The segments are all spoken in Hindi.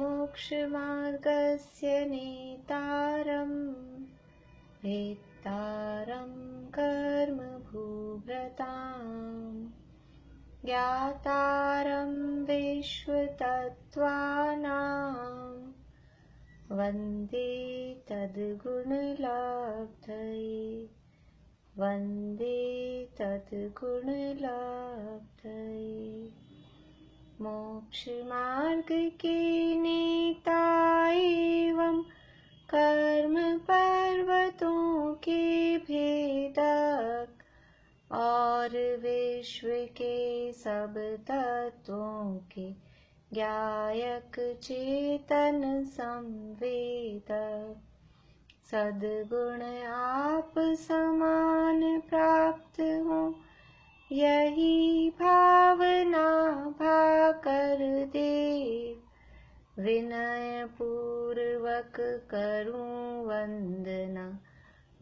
मोक्षमार्गस्य नेतारं वेत्तारं कर्मभूभृताम् ज्ञातारं विश्वतत्त्वानां वन्दे तद्गुणलब्धये वन्दे तद्गुणलब्धये। मोक्षमार्ग के नेता एवं कर्म पर्वतों के भेदक और विश्व के सब तत्वों के ज्ञायक चेतन संवेदक सद्गुण आप समान प्राप्त हो यही भावना भाकर देव विनय पूर्वक करूं वंदना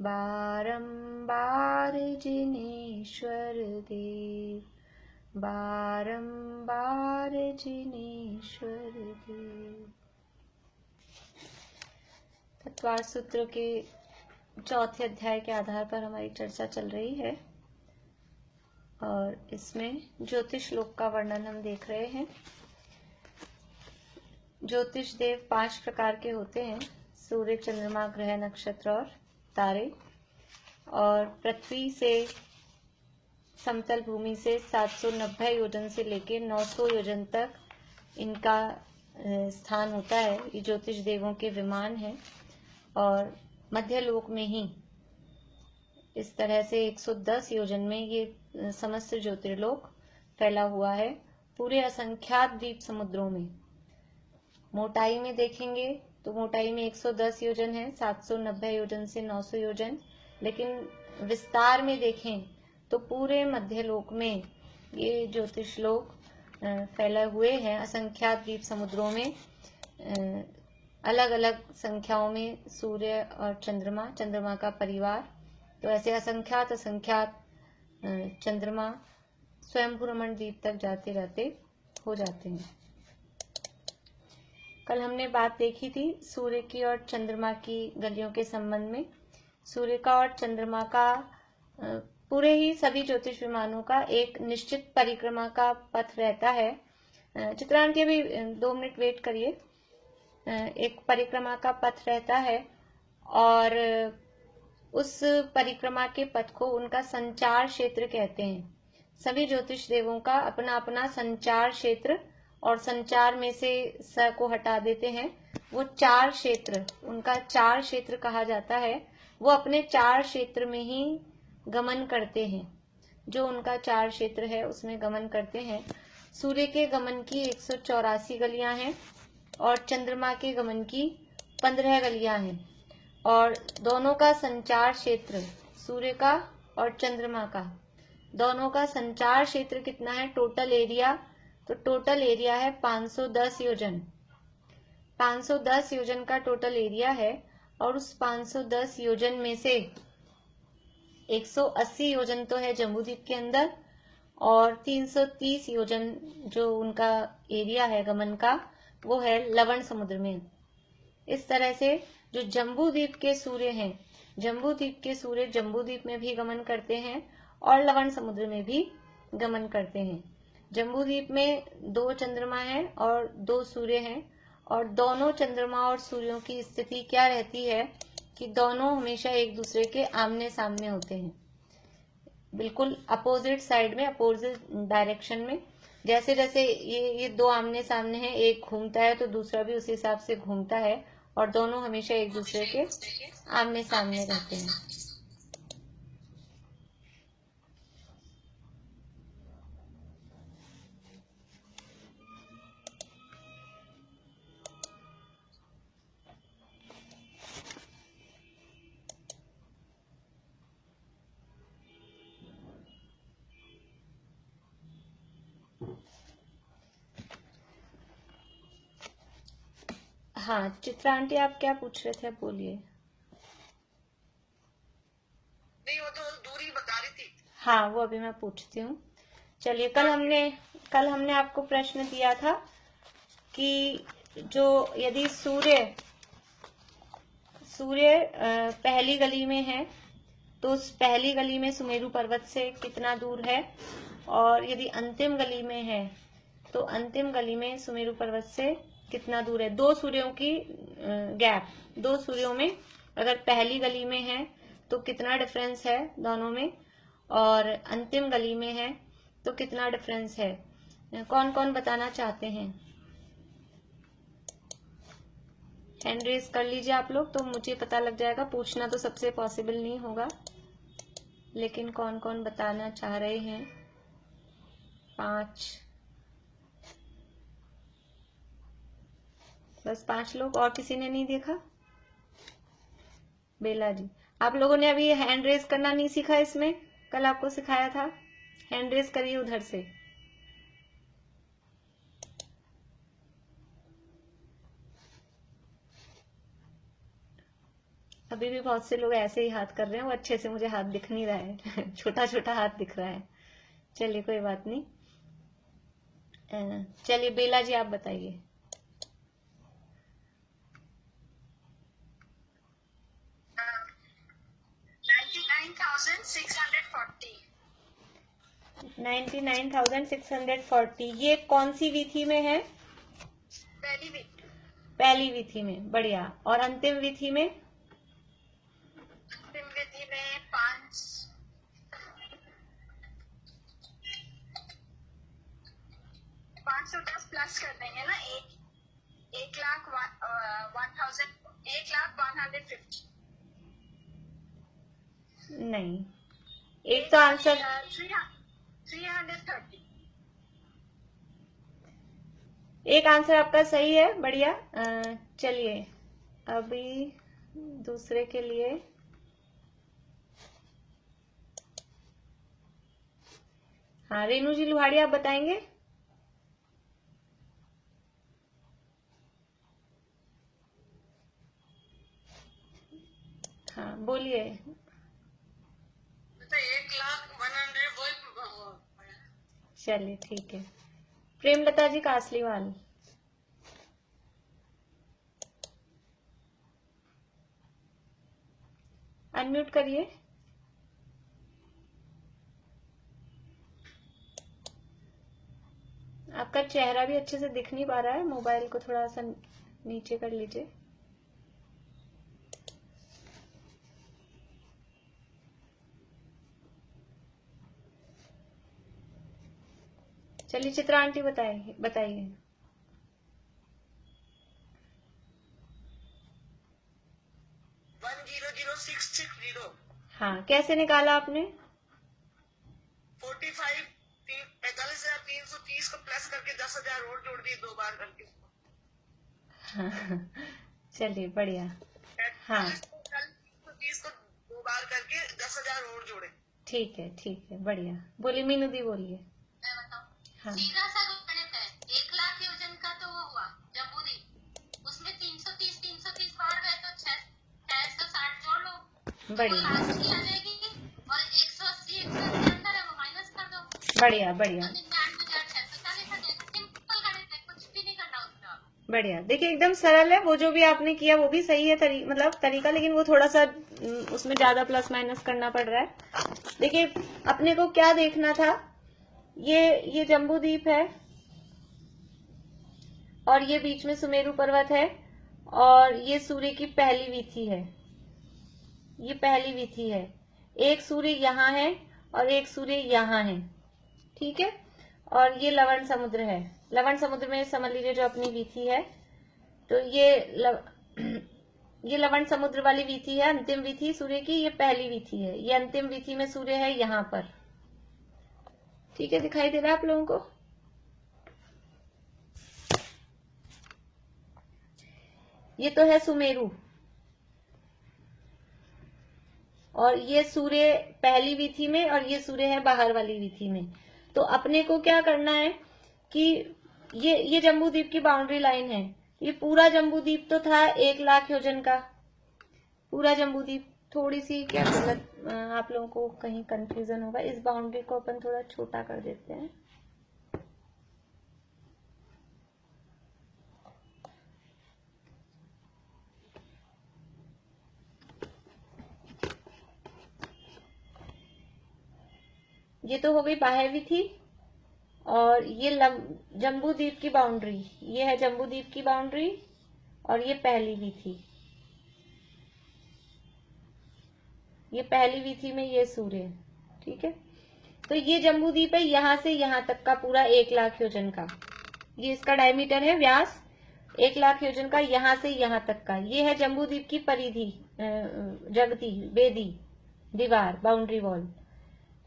बारंबार जिनेश्वर देव बारंबार जिनेश्वर देव। तत्वार्थ सूत्र के चौथे अध्याय के आधार पर हमारी चर्चा चल रही है और इसमें ज्योतिष लोक का वर्णन हम देख रहे हैं। ज्योतिष देव 5 प्रकार के होते हैं, सूर्य, चंद्रमा, ग्रह, नक्षत्र और तारे। और पृथ्वी से समतल भूमि से 790 योजन से लेकर 900 योजन तक इनका स्थान होता है। ये ज्योतिष देवों के विमान हैं और मध्य लोक में ही इस तरह से 110 योजन में ये समस्त ज्योतिर्लोक फैला हुआ है पूरे असंख्यात द्वीप समुद्रों में। मोटाई में देखेंगे तो मोटाई में 110 योजन है, 790 योजन से 900 योजन। लेकिन विस्तार में देखें तो पूरे मध्य लोक में ये ज्योतिष लोक फैले हुए हैं असंख्यात द्वीप समुद्रों में। अलग अलग संख्याओं में सूर्य और चंद्रमा का परिवार, तो ऐसे असंख्यात चंद्रमा स्वयं रमण द्वीप तक जाते रहते हो जाते हैं। कल हमने बात देखी थी सूर्य की और चंद्रमा की गलियों के संबंध में। सूर्य का और चंद्रमा का पूरे ही सभी ज्योतिष विमानों का एक निश्चित परिक्रमा का पथ रहता है। चित्रांटी अभी 2 मिनट वेट करिए। एक परिक्रमा का पथ रहता है और उस परिक्रमा के पथ को उनका संचार क्षेत्र कहते हैं। सभी ज्योतिष देवों का अपना अपना संचार क्षेत्र, और संचार में से स को हटा देते हैं, वो 4 क्षेत्र, उनका 4 क्षेत्र कहा जाता है। वो अपने 4 क्षेत्र में ही गमन करते हैं। जो उनका 4 क्षेत्र है उसमें गमन करते हैं। सूर्य के गमन की 184 गलियां हैं और चंद्रमा के गमन की 15 गलियां हैं। और दोनों का संचार क्षेत्र, सूर्य का और चंद्रमा का, दोनों का संचार क्षेत्र कितना है टोटल एरिया? तो टोटल एरिया है 510 योजन। 510 योजन का टोटल एरिया है और उस 510 योजन में से 180 योजन तो है जम्बूद्वीप के अंदर और 330 योजन जो उनका एरिया है गमन का वो है लवण समुद्र में। इस तरह से जो जम्बूद्वीप के सूर्य हैं, जम्बूद्वीप के सूर्य जम्बूद्वीप में भी गमन करते हैं और लवण समुद्र में भी गमन करते हैं। जम्बूद्वीप में 2 चंद्रमा हैं और 2 सूर्य हैं और दोनों चंद्रमा और सूर्यों की स्थिति क्या रहती है कि दोनों हमेशा एक दूसरे के आमने सामने होते हैं, बिल्कुल अपोजिट साइड में, अपोजिट डायरेक्शन में। जैसे जैसे ये 2 आमने सामने हैं, एक घूमता है तो दूसरा भी उसी हिसाब से घूमता है और दोनों हमेशा एक दूसरे के आमने सामने रहते हैं। हाँ चित्रा आंटी, आप क्या पूछ रहे थे, बोलिए। नहीं, वो तो दूरी बता रही थी। हाँ वो अभी मैं पूछती हूँ। चलिए, कल हमने आपको प्रश्न दिया था कि जो यदि सूर्य पहली गली में है तो उस पहली गली में सुमेरु पर्वत से कितना दूर है, और यदि अंतिम गली में है तो अंतिम गली में सुमेरु पर्वत से कितना दूर है। दो सूर्यों की गैप, दो सूर्यों में अगर पहली गली में है तो कितना डिफरेंस है दोनों में, और अंतिम गली में है तो कितना डिफरेंस है। कौन कौन बताना चाहते हैं? हैंड रेज कर लीजिए आप लोग, तो मुझे पता लग जाएगा। पूछना तो सबसे पॉसिबल नहीं होगा, लेकिन कौन कौन बताना चाह रहे हैं? 5, बस 5 लोग, और किसी ने नहीं देखा? बेला जी, आप लोगों ने अभी हैंड रेज करना नहीं सीखा, इसमें कल आपको सिखाया था। हैंड रेज करिए उधर से। अभी भी बहुत से लोग ऐसे ही हाथ कर रहे हैं, वो अच्छे से मुझे हाथ दिख नहीं रहा है छोटा छोटा हाथ दिख रहा है। चलिए कोई बात नहीं। चलिए बेला जी आप बताइए। 99,640। ये कौन सी विधि में है? पहली विधि में, बढ़िया। और अंतिम विधि में? अंतिम विधि में 510 प्लस कर देंगे ना। 1,150 नहीं, एक तो आंसर 330। एक आंसर आपका सही है, बढ़िया। चलिए अभी दूसरे के लिए। हाँ रेनू जी लुहाड़ी आप बताएंगे? हाँ बोलिए। 1,100,000। चलिए ठीक है। प्रेमलता जी कासलीवाल। अनम्यूट करिए। आपका चेहरा भी अच्छे से दिख नहीं पा रहा है, मोबाइल को थोड़ा सा नीचे कर लीजिए। चलिए चित्रा आंटी बताइए। 1,00660। हाँ कैसे निकाला आपने? 45,330 को प्लस करके 10,000 और जोड़ दिए 2 बार करके। हाँ चलिए बढ़िया। हाँ 330 को 2 बार करके 10,000 और जोड़े। ठीक है बढ़िया। बोलिए मीनू दी बोलिए। हाँ सीधा सा गणित है। 1,00,000 के वजन का तो वो हुआ जम्बूद्वीप, उसमें 330 बार गए तो 660 जोड़ लो, बढ़िया लास्ट की आ जाएगी। और 180 अंदर है वो माइनस कर दो। बढ़िया। तो 99,640 आ जाएगा। सिंपल गणित है, कुछ भी नहीं करना उसका। बढ़िया। देखिए एकदम सरल है, वो जो भी आपने किया वो भी सही है मतलब तरीका, लेकिन वो थोड़ा सा उसमें ज्यादा प्लस माइनस करना पड़ रहा है। देखिए अपने को क्या देखना था, ये जम्बूद्वीप है और ये बीच में सुमेरु पर्वत है, और ये सूर्य की पहली विधि है। ये पहली विधि है। एक सूर्य यहाँ है और एक सूर्य यहाँ है, ठीक है। और ये लवण समुद्र है। लवण समुद्र में समझ लीजिए जो अपनी विधि है, तो ये लवण समुद्र वाली विधि है, अंतिम विधि सूर्य की। ये पहली विधि है, ये अंतिम विधि में सूर्य है यहाँ पर, ठीक है। दिखाई दे रहा है आप लोगों को? ये तो है सुमेरु, और ये सूर्य पहली विधि में और ये सूर्य है बाहर वाली विधि में। तो अपने को क्या करना है कि ये जम्बूद्वीप की बाउंड्री लाइन है। ये पूरा जम्बूद्वीप तो था 1,00,000 योजन का, पूरा जम्बूद्वीप। थोड़ी सी क्या गलत आप लोगों को कहीं कंफ्यूजन होगा, इस बाउंड्री को अपन थोड़ा छोटा कर देते हैं। ये तो हो गई बाह्य विधि। और ये जम्बू द्वीप की बाउंड्री, ये है जम्बू द्वीप की बाउंड्री, और ये पहली विधि, ये पहली विधि में ये सूर्य, ठीक है। तो ये जम्बू द्वीप है, यहां से यहां तक का पूरा 1 लाख योजन का, ये इसका डायमीटर है, व्यास 1 लाख योजन का, यहां से यहां तक का। ये है जम्बू द्वीप की परिधि, जगती वेदी, दीवार, बाउंड्री वॉल।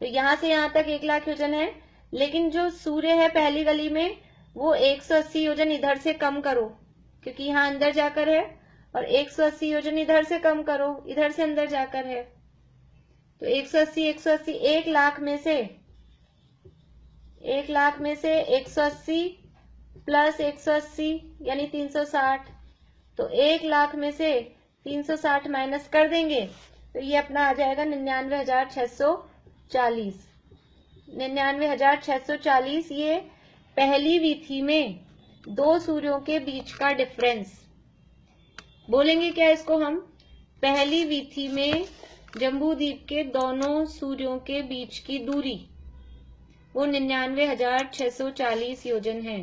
तो यहां से यहां तक 1 लाख योजन है, लेकिन जो सूर्य है पहली गली में वो 180 योजन इधर से कम करो, क्योंकि यहाँ अंदर जाकर है, और 180 योजन इधर से कम करो, इधर से अंदर जाकर है। तो 180 180, 1 लाख में से 180 प्लस 180 यानी 360। तो 1 लाख में से 360 माइनस कर देंगे तो ये अपना आ जाएगा 99,640। 99,640 ये पहली विधि में दो सूर्यों के बीच का डिफरेंस। बोलेंगे क्या इसको हम? पहली विधि में जम्बूद्वीप के दोनों सूर्यों के बीच की दूरी वो 99,640 योजन है।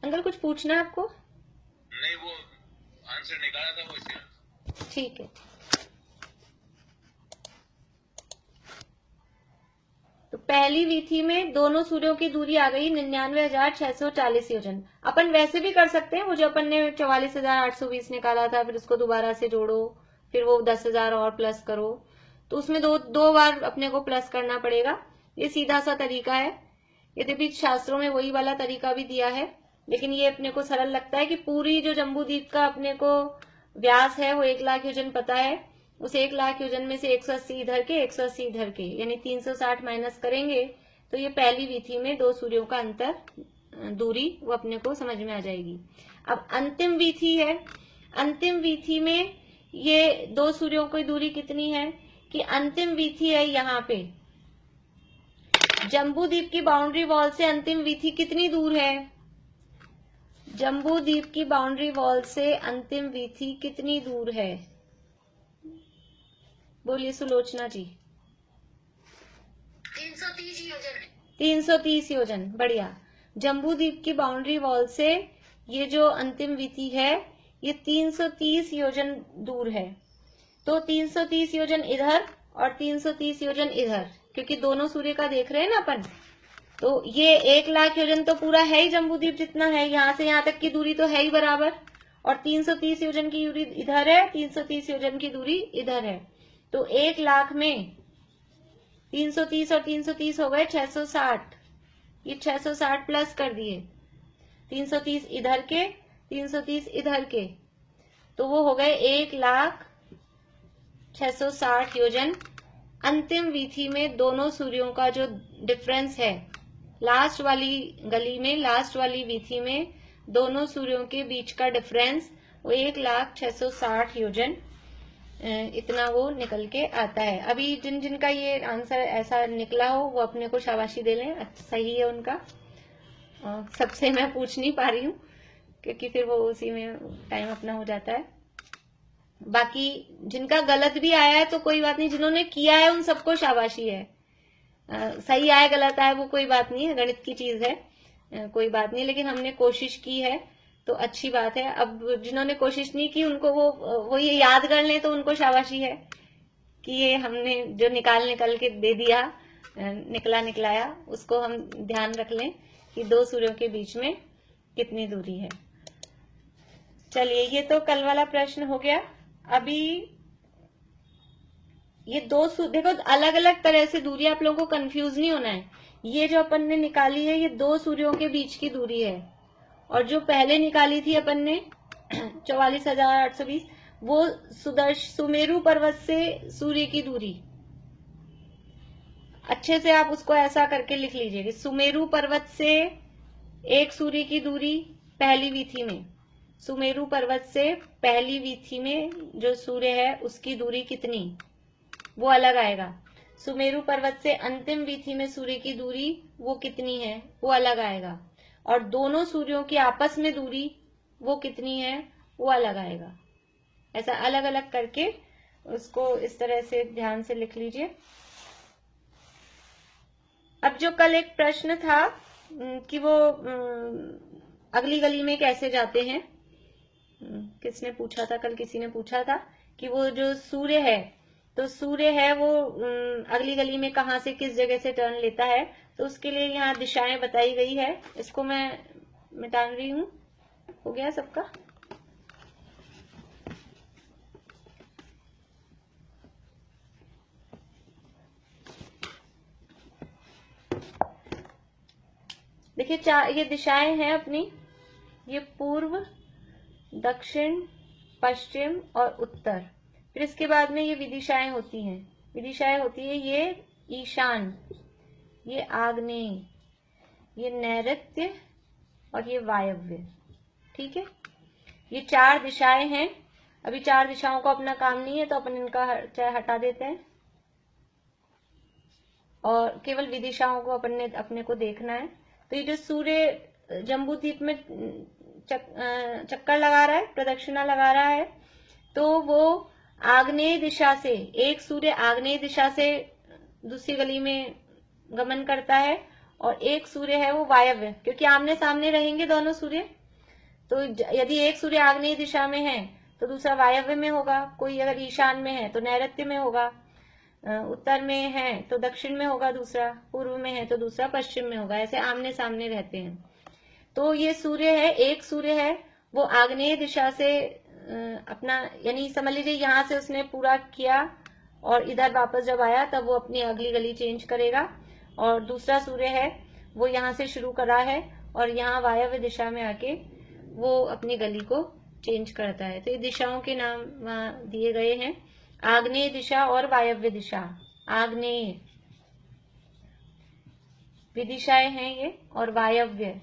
अंकल कुछ पूछना है आपको? नहीं, वो आंसर निकाला था वो इसलिए। ठीक है। तो पहली विधि में दोनों सूर्यों की दूरी आ गई 99,640 योजन। अपन वैसे भी कर सकते हैं, वो जो अपन ने 44,820 निकाला था, फिर उसको दोबारा से जोड़ो, फिर वो 10,000 और प्लस करो, तो उसमें दो बार अपने को प्लस करना पड़ेगा। ये सीधा सा तरीका है। यद्यपि शास्त्रों में वही वाला तरीका भी दिया है, लेकिन ये अपने को सरल लगता है कि पूरी जो जम्बूद्वीप का अपने को व्यास है वो 1 लाख योजन पता है। उस 1 लाख योजन में से 180 इधर के 180 इधर के यानी 360 माइनस करेंगे तो ये पहली विधि में दो सूर्यों का अंतर दूरी वो अपने को समझ में आ जाएगी। अब अंतिम विधि है। अंतिम विधि में ये दो सूर्यों की दूरी कितनी है कि अंतिम विधि है यहाँ पे जम्बूद्वीप की बाउंड्री वॉल से अंतिम विधि कितनी दूर है? जम्बूद्वीप की बाउंड्री वॉल से अंतिम विधि कितनी दूर है? बोलिए सुलोचना जी। 330 योजन है। 330 योजन, बढ़िया। जम्बूद्वीप की बाउंड्री वॉल से ये जो अंतिम विधि है ये 330 योजन दूर है। तो 330 योजन इधर और 330 योजन इधर, क्योंकि दोनों सूर्य का देख रहे हैं ना अपन, तो ये 1 लाख योजन तो पूरा है ही जम्बूद्वीप जितना है, यहाँ से यहाँ तक की दूरी तो है ही बराबर, और 330 योजन की दूरी इधर है, 330 योजन की दूरी इधर है। तो 1 लाख में 330 और 330 हो गए 660, ये 660 प्लस कर दिए, 330 इधर के 330 इधर के, तो वो हो गए 1,06,60 योजन। अंतिम विधि में दोनों सूर्यों का जो डिफरेंस है, लास्ट वाली गली में, लास्ट वाली विधि में दोनों सूर्यों के बीच का डिफरेंस वो 1,06,60 योजन इतना वो निकल के आता है। अभी जिनका ये आंसर ऐसा निकला हो वो अपने को शाबाशी दे लें, अच्छा सही है उनका। सबसे मैं पूछ नहीं पा रही हूँ क्योंकि फिर वो उसी में टाइम अपना हो जाता है। बाकी जिनका गलत भी आया है तो कोई बात नहीं, जिन्होंने किया है उन सबको शाबाशी है। सही आया गलत आया वो कोई बात नहीं है, गणित की चीज है, कोई बात नहीं, लेकिन हमने कोशिश की है तो अच्छी बात है। अब जिन्होंने कोशिश नहीं की उनको वो ये याद कर लें तो उनको शाबाशी है कि ये हमने जो निकल के दे दिया, निकलाया, उसको हम ध्यान रख लें कि दो सूर्यों के बीच में कितनी दूरी है। चलिए, ये तो कल वाला प्रश्न हो गया। अभी ये देखो अलग अलग तरह से दूरी, आप लोगों को कंफ्यूज नहीं होना है। ये जो अपन ने निकाली है ये दो सूर्यों के बीच की दूरी है, और जो पहले निकाली थी अपन ने 44,820 वो सुमेरु पर्वत से सूर्य की दूरी। अच्छे से आप उसको ऐसा करके लिख लीजिए कि सुमेरु पर्वत से एक सूर्य की दूरी पहली विधि में, सुमेरु पर्वत से पहली विधि में जो सूर्य है उसकी दूरी कितनी, वो अलग आएगा। सुमेरु पर्वत से अंतिम विधि में सूर्य की दूरी वो कितनी है, वो अलग आएगा। और दोनों सूर्यों की आपस में दूरी वो कितनी है, वो अलग आएगा। ऐसा अलग अलग करके उसको इस तरह से ध्यान से लिख लीजिए। अब जो कल एक प्रश्न था कि वो अगली गली में कैसे जाते हैं, किसने पूछा था कल? किसी ने पूछा था कि वो जो सूर्य है, तो सूर्य है वो अगली गली में कहाँ से किस जगह से टर्न लेता है। तो उसके लिए यहाँ दिशाएं बताई गई है, इसको मैं मिटा रही हूँ। हो गया सबका? देखिए ये दिशाएं हैं अपनी, ये पूर्व, दक्षिण, पश्चिम और उत्तर। फिर इसके बाद में ये विदिशाएं होती हैं। विदिशाएं होती है ये ईशान, ये आग्नेय, ये नैऋत्य और ये वायव्य। ठीक है, ये 4 दिशाएं हैं। अभी 4 दिशाओं को अपना काम नहीं है तो अपन इनका चाहे हटा देते हैं और केवल विदिशाओं को अपने को देखना है। तो ये जो सूर्य जम्बूद्वीप में चक्कर लगा रहा है, प्रदक्षिणा लगा रहा है, तो वो आग्नेय दिशा से, एक सूर्य आग्नेय दिशा से दूसरी गली में गमन करता है और एक सूर्य है वो वायव्य, क्योंकि आमने सामने रहेंगे दोनों सूर्य। तो यदि एक सूर्य आग्नेय दिशा में है तो दूसरा वायव्य में होगा, कोई अगर ईशान में है तो नैऋत्य में होगा, उत्तर में है तो दक्षिण में होगा, दूसरा पूर्व में है तो दूसरा पश्चिम में होगा। ऐसे आमने सामने रहते हैं। तो ये सूर्य है, एक सूर्य है वो आग्नेय दिशा से अपना, यानी समझ लीजिए यहाँ से उसने पूरा किया और इधर वापस जब आया तब वो अपनी अगली गली चेंज करेगा। और दूसरा सूर्य है वो यहाँ से शुरू करा है और यहाँ वायव्य दिशा में आके वो अपनी गली को चेंज करता है। तो ये दिशाओं के नाम दिए गए हैं, आग्नेय दिशा और वायव्य दिशा। आग्नेय विदिशाएं हैं ये, और वायव्य,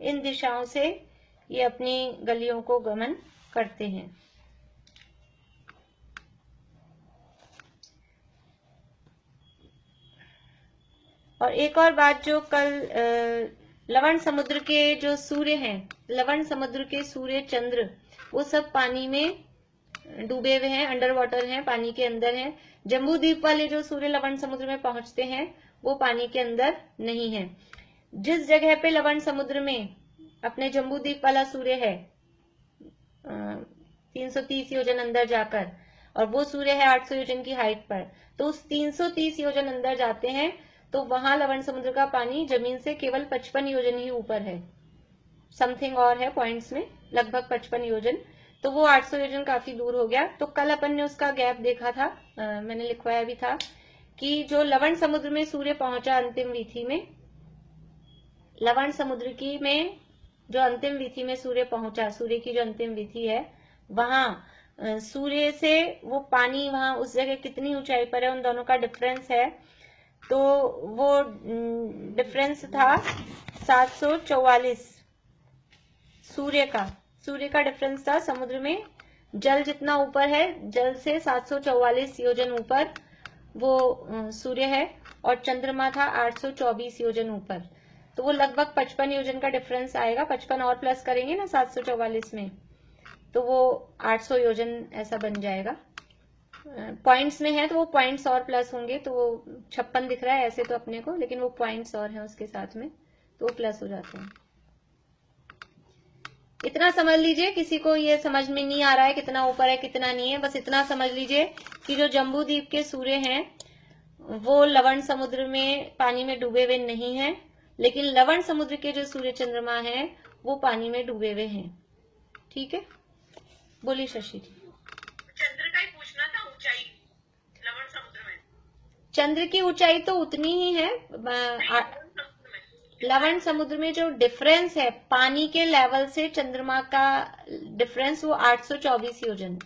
इन दिशाओं से ये अपनी गलियों को गमन करते हैं। और एक और बात, जो कल लवण समुद्र के जो सूर्य हैं, लवण समुद्र के सूर्य चंद्र, वो सब पानी में डूबे हुए हैं, अंडर वाटर हैं, पानी के अंदर हैं। जम्बूद्वीप वाले जो सूर्य लवण समुद्र में पहुंचते हैं वो पानी के अंदर नहीं है। जिस जगह पे लवण समुद्र में अपने जम्बूद्वीप वाला सूर्य है 330 योजन अंदर जाकर, और वो सूर्य है 800 योजन की हाइट पर, तो उस 330 योजन अंदर जाते हैं तो वहां लवण समुद्र का पानी जमीन से केवल 55 योजन ही ऊपर है, समथिंग और है पॉइंट्स में, लगभग 55 योजन। तो वो 800 योजन काफी दूर हो गया। तो कल अपन ने उसका गैप देखा था, मैंने लिखवाया भी था कि जो लवण समुद्र में सूर्य पहुंचा अंतिम वीथी में, लवण समुद्र की में जो अंतिम वीथी में सूर्य पहुंचा, सूर्य की जो अंतिम वीथी है, वहां सूर्य से वो पानी वहां उस जगह कितनी ऊंचाई पर है, उन दोनों का डिफरेंस है। तो वो डिफरेंस था 744 सूर्य का डिफरेंस था। समुद्र में जल जितना ऊपर है, जल से 744 योजन ऊपर वो सूर्य है, और चंद्रमा था 824 योजन ऊपर। तो वो लगभग 55 योजन का डिफरेंस आएगा। 55 और प्लस करेंगे ना 744 में, तो वो 800 योजन ऐसा बन जाएगा। पॉइंट्स में है तो वो पॉइंट्स और प्लस होंगे, तो वो 56 दिख रहा है ऐसे तो अपने को, लेकिन वो पॉइंट्स और हैं उसके साथ में, तो वो प्लस हो जाते हैं। इतना समझ लीजिए, किसी को ये समझ में नहीं आ रहा है कितना ऊपर है कितना नहीं है, बस इतना समझ लीजिए कि जो जम्बूद्वीप के सूर्य हैं वो लवण समुद्र में पानी में डूबे हुए नहीं हैं, लेकिन लवण समुद्र के जो सूर्य चंद्रमा हैं वो पानी में डूबे हुए हैं। ठीक है, बोलिए शशि जी। चंद्र का ही पूछना था, ऊंचाई लवण समुद्र में। चंद्र की ऊंचाई तो उतनी ही है, लवण समुद्र में जो डिफरेंस है पानी के लेवल से चंद्रमा का डिफरेंस, वो 824 योजन।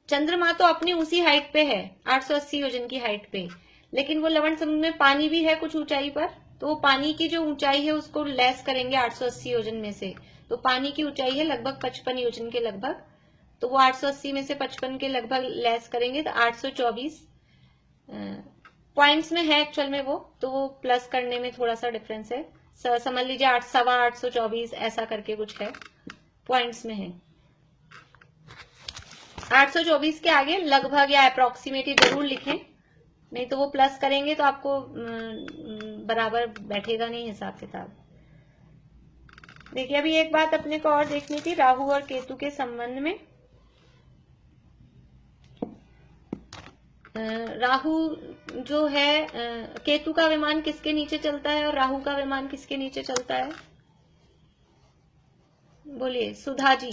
चंद्रमा तो अपनी उसी हाइट पे है, 880 योजन की हाइट पे, लेकिन वो लवण समुद्र में पानी भी है कुछ ऊंचाई पर, तो वो पानी की जो ऊंचाई है उसको लेस करेंगे 880 योजन में से। तो पानी की ऊंचाई है लगभग 55 योजन के लगभग, तो वो 880 में से 55 के लगभग लेस करेंगे तो 824 पॉइंट्स में है एक्चुअल में वो, तो वो प्लस करने में थोड़ा सा डिफरेंस है, समझ लीजिए 824 ऐसा करके कुछ है, पॉइंट्स में है। 824 के आगे लगभग या अप्रोक्सीमेटली जरूर लिखें, नहीं तो वो प्लस करेंगे तो आपको बराबर बैठेगा नहीं हिसाब किताब। देखिए अभी एक बात अपने को और देखनी थी राहु और केतु के संबंध में। राहु जो है, केतु का विमान किसके नीचे चलता है और राहु का विमान किसके नीचे चलता है? बोलिए सुधा जी।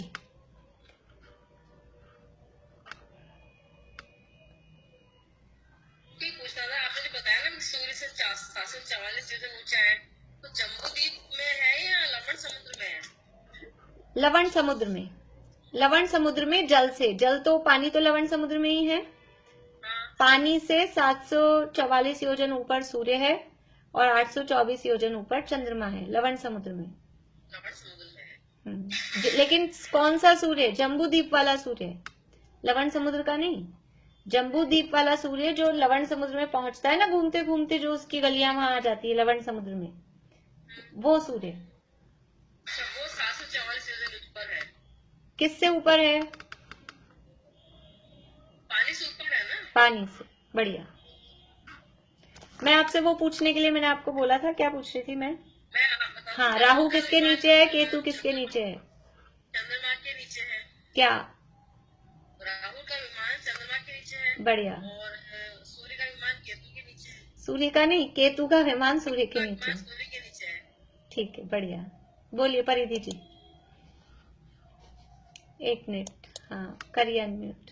पूछना था, आपने जो बताया ना सूर्य से 744 योजन ऊंचा है, तो जम्बूद्वीप में है या लवण समुद्र में है? लवण समुद्र में। लवण समुद्र में जल से, जल तो पानी तो लवण समुद्र में ही है। पानी से 744 योजन ऊपर सूर्य है और 824 योजन ऊपर चंद्रमा है लवण समुद्र में। लेकिन कौन सा सूर्य? जम्बूद्वीप वाला सूर्य, लवण समुद्र का नहीं। जम्बूद्वीप वाला सूर्य जो लवण समुद्र में पहुंचता है ना घूमते घूमते, जो उसकी गलियां वहां आ जाती है लवण समुद्र में, वो सूर्य। वो 744 योजन ऊपर है। किससे ऊपर है? पानी से ऊपर है ना? पानी से। बढ़िया। मैं आपसे वो पूछने के लिए मैंने आपको बोला था, क्या पूछ रही थी मैं? हाँ, राहु किसके नीचे है, केतु किसके नीचे है? चंद्रमा के नीचे है। क्या? राहु का विमान चंद्रमा के नीचे है। बढ़िया। और सूर्य का विमान केतु के नीचे है। सूर्य का नहीं, केतु का विमान सूर्य के नीचे। सूर्य के नीचे है। ठीक है, बढ़िया। बोलिए परिधि जी। 1 मिनट, हाँ करिए अनम्यूट।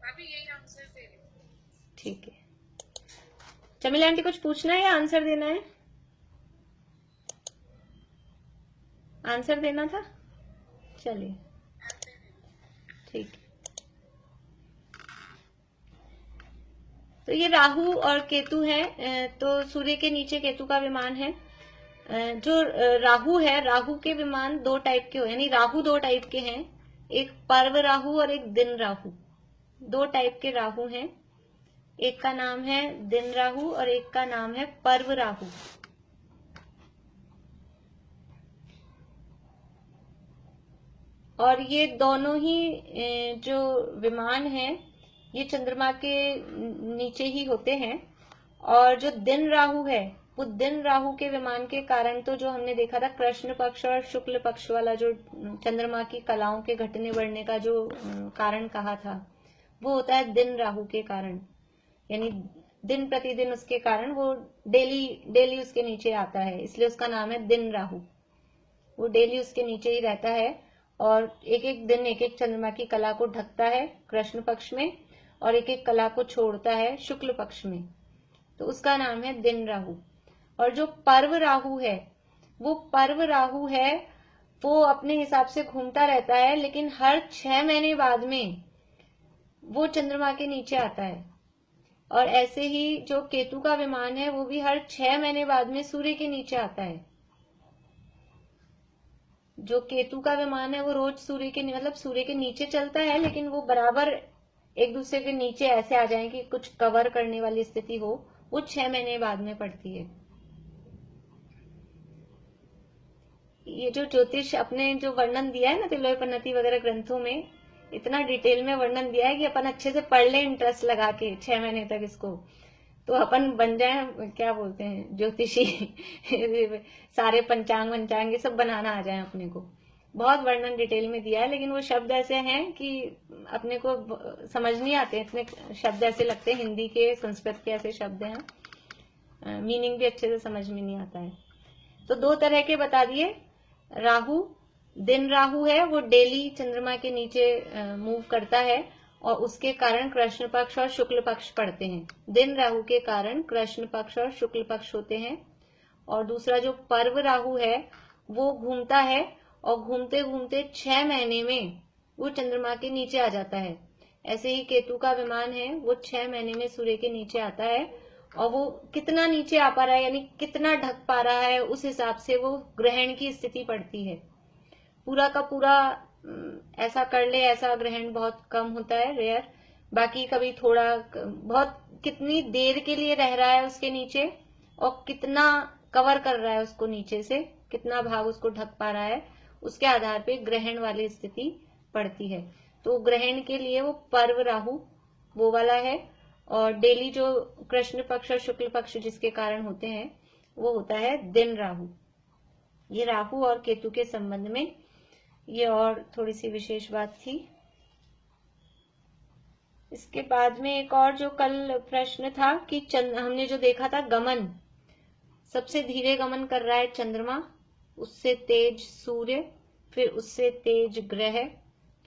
अभी यही आंसर दे रहे। ठीक है। चमिला आंटी कुछ पूछना है या आंसर देना है? आंसर देना था, चलिए ठीक है। तो ये राहु और केतु है, तो सूर्य के नीचे केतु का विमान है। जो राहु है, राहु के विमान 2 टाइप के हो, यानी राहु 2 टाइप के हैं, एक पर्व राहु और एक दिन राहु। 2 टाइप के राहु हैं, एक का नाम है दिन राहु और एक का नाम है पर्व राहु। और ये दोनों ही जो विमान हैं ये चंद्रमा के नीचे ही होते हैं। और जो दिन राहु है वो दिन राहु के विमान के कारण, तो जो हमने देखा था कृष्ण पक्ष और शुक्ल पक्ष वाला जो चंद्रमा की कलाओं के घटने बढ़ने का जो कारण कहा था, वो होता है दिन राहु के कारण, यानी दिन प्रतिदिन उसके कारण वो डेली उसके नीचे आता है, इसलिए उसका नाम है दिन राहु। वो डेली उसके नीचे ही रहता है और एक एक दिन एक एक चंद्रमा की कला को ढकता है कृष्ण पक्ष में और एक एक कला को छोड़ता है शुक्ल पक्ष में, तो उसका नाम है दिन राहु। और जो पर्व राहु है, वो पर्व राहु है, वो अपने हिसाब से घूमता रहता है, लेकिन हर 6 महीने बाद में वो चंद्रमा के नीचे आता है। और ऐसे ही जो केतु का विमान है वो भी हर 6 महीने बाद में सूर्य के नीचे आता है। जो केतु का विमान है वो रोज सूर्य के, मतलब सूर्य के नीचे चलता है, लेकिन वो बराबर एक दूसरे के नीचे ऐसे आ जाए कि कुछ कवर करने वाली स्थिति हो, वो 6 महीने बाद में पड़ती है। ये जो ज्योतिष अपने जो वर्णन दिया है ना तिलोय पन्नति वगैरह ग्रंथों में, इतना डिटेल में वर्णन दिया है कि अपन अच्छे से पढ़ ले इंटरेस्ट लगा के 6 महीने तक इसको, तो अपन बन जाए क्या बोलते हैं ज्योतिषी सारे पंचांग वंचांग ये सब बनाना आ जाए अपने को। बहुत वर्णन डिटेल में दिया है, लेकिन वो शब्द ऐसे हैं कि अपने को समझ नहीं आते, इतने शब्द ऐसे लगते हैं, हिंदी के संस्कृत के ऐसे शब्द हैं, मीनिंग भी अच्छे से समझ में नहीं आता है। तो 2 तरह के बता दिए। राहु, दिन राहु है, वो डेली चंद्रमा के नीचे मूव करता है और उसके कारण कृष्ण पक्ष और शुक्ल पक्ष पड़ते हैं। दिन राहु के कारण कृष्ण पक्ष और शुक्ल पक्ष होते हैं। और दूसरा जो पर्व राहु है वो घूमता है और घूमते घूमते 6 महीने में वो चंद्रमा के नीचे आ जाता है। ऐसे ही केतु का विमान है, वो 6 महीने में सूर्य के नीचे आता है और वो कितना नीचे आ पा रहा है, यानी कितना ढक पा रहा है, उस हिसाब से वो ग्रहण की स्थिति पड़ती है। पूरा का पूरा ऐसा कर ले ऐसा ग्रहण बहुत कम होता है, रेयर। बाकी कभी थोड़ा बहुत, कितनी देर के लिए रह रहा है उसके नीचे और कितना कवर कर रहा है उसको नीचे से, कितना भाग उसको ढक पा रहा है, उसके आधार पे ग्रहण वाली स्थिति पड़ती है। तो ग्रहण के लिए वो पर्व राहु वो वाला है, और डेली जो कृष्ण पक्ष और शुक्ल पक्ष जिसके कारण होते हैं वो होता है दिन राहु। ये राहु और केतु के संबंध में ये और थोड़ी सी विशेष बात थी। इसके बाद में एक और जो कल प्रश्न था कि हमने जो देखा था गमन, सबसे धीरे गमन कर रहा है चंद्रमा, उससे तेज सूर्य, फिर उससे तेज ग्रह,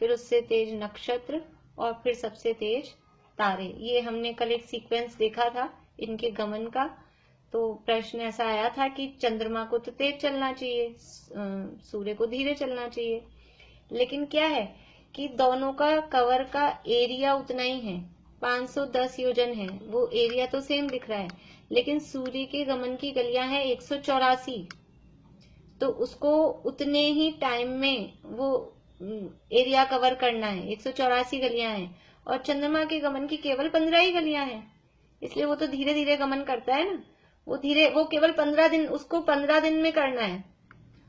फिर उससे तेज नक्षत्र, और फिर सबसे तेज तारे। ये हमने कल एक सीक्वेंस देखा था इनके गमन का। तो प्रश्न ऐसा आया था कि चंद्रमा को तो तेज चलना चाहिए, सूर्य को धीरे चलना चाहिए, लेकिन क्या है कि दोनों का कवर का एरिया उतना ही है, 510 योजन है, वो एरिया तो सेम दिख रहा है, लेकिन सूर्य के गमन की गलियां हैं 184, तो उसको उतने ही टाइम में वो एरिया कवर करना है, 184 गलियां हैं, और चंद्रमा के गमन की केवल 15 ही गलियां हैं, इसलिए वो तो धीरे धीरे गमन करता है ना। वो केवल 15 दिन, उसको 15 दिन में करना है,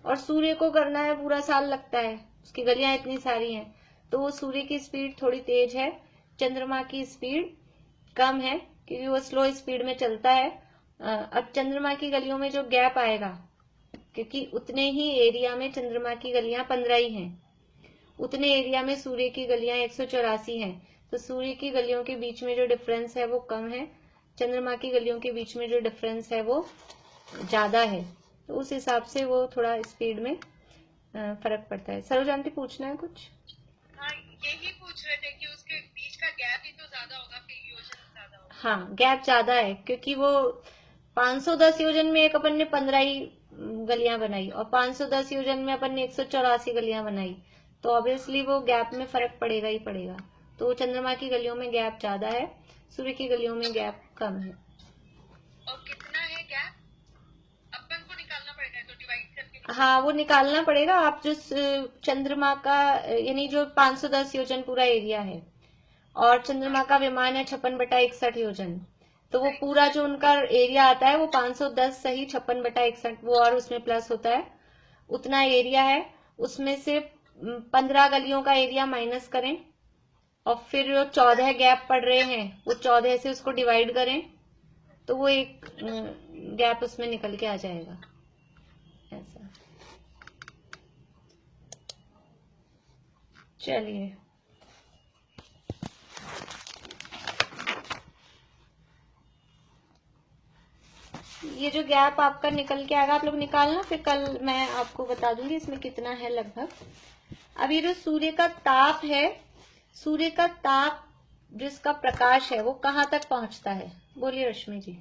और सूर्य को करना है पूरा साल लगता है, उसकी गलियां इतनी सारी हैं। तो वो सूर्य की स्पीड थोड़ी तेज है, चंद्रमा की स्पीड कम है, क्योंकि वो स्लो स्पीड में चलता है। अब चंद्रमा की गलियों में जो गैप आएगा, क्योंकि उतने ही एरिया में चंद्रमा की गलियां 15 ही हैं, उतने एरिया में सूर्य की गलियां 184 हैं, तो सूर्य की गलियों के बीच में जो डिफरेंस है वो कम है, चंद्रमा की गलियों के बीच में जो डिफरेंस है वो ज्यादा है, तो उस हिसाब से वो थोड़ा स्पीड में फर्क पड़ता है। सरोजांति पूछना है कुछ? हाँ, यही पूछ रहे थे कि उसके बीच का गैप ही तो ज्यादा होगा, फिर योजन ज्यादा होगा। हाँ, गैप ज्यादा है, क्योंकि वो 510 योजन में एक अपन ने 15 ही गलियां बनाई, और 510 योजन में अपन ने 184 गलियां बनाई, तो ऑब्वियसली वो गैप में फर्क पड़ेगा ही पड़ेगा। तो चंद्रमा की गलियों में गैप ज्यादा है, सूर्य की गलियों में गैप कम है। और कितना है गैप? अपन को निकालना पड़ेगा, तो डिवाइड करके। हाँ, वो निकालना पड़ेगा। आप जो चंद्रमा का यानी जो 510 योजन पूरा एरिया है, और चंद्रमा का विमान है 56/61 योजन, तो वो पूरा जो उनका एरिया आता है वो 510 सही 56/61, वो और उसमें प्लस होता है, उतना एरिया है। उसमें से 15 गलियों का एरिया माइनस करें, और फिर जो 14 गैप पड़ रहे हैं वो 14 से उसको डिवाइड करें, तो वो एक गैप उसमें निकल के आ जाएगा। ऐसा। चलिए, ये जो गैप आपका निकल के आएगा, आप लोग निकालना, फिर कल मैं आपको बता दूंगी इसमें कितना है लगभग। अब ये जो सूर्य का ताप है, सूर्य का ताप जिसका प्रकाश है वो कहाँ तक पहुंचता है? बोलिए रश्मि जी।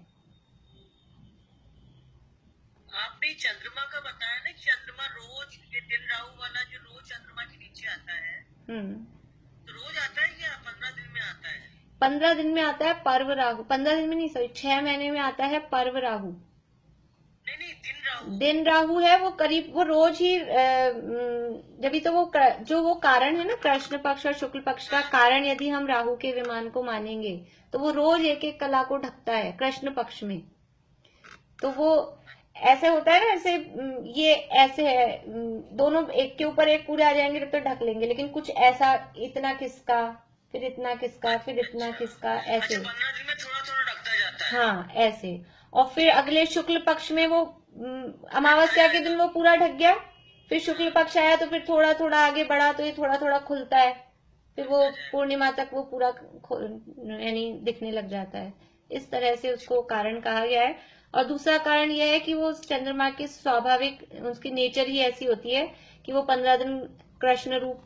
आपने चंद्रमा का बताया ना, चंद्रमा रोज, ये दिन राहु वाला जो रोज चंद्रमा के नीचे आता है, तो रोज आता है या 15 दिन में आता है? 15 दिन में आता है पर्व राहु, 15 दिन में नहीं, सॉरी 6 महीने में आता है पर्व राहु। नहीं, दिन राहु है वो करीब, वो रोज ही जब तो वो जो वो कारण है ना, कृष्ण पक्ष और शुक्ल पक्ष का कारण, यदि हम राहु के विमान को मानेंगे तो वो रोज एक एक कला को ढकता है कृष्ण पक्ष में। तो वो ऐसे होता है ना, ऐसे ये ऐसे है, दोनों एक के ऊपर एक पूरे आ जाएंगे तो ढक लेंगे, लेकिन कुछ ऐसा, इतना किसका, फिर इतना किसका, फिर इतना किसका, ऐसे। 15 दिन में थोड़ा थोड़ा ढकता जाता है। हाँ, ऐसे। और फिर अगले शुक्ल पक्ष में वो अमावस्या के दिन वो पूरा ढक गया, फिर शुक्ल पक्ष आया तो फिर थोड़ा थोड़ा आगे बढ़ा तो ये थोड़ा थोड़ा खुलता है, फिर वो पूर्णिमा तक वो पूरा यानी दिखने लग जाता है। इस तरह से उसको कारण कहा गया है। और दूसरा कारण यह है कि वो चंद्रमा की स्वाभाविक, उसकी नेचर ही ऐसी होती है कि वो 15 दिन कृष्ण रूप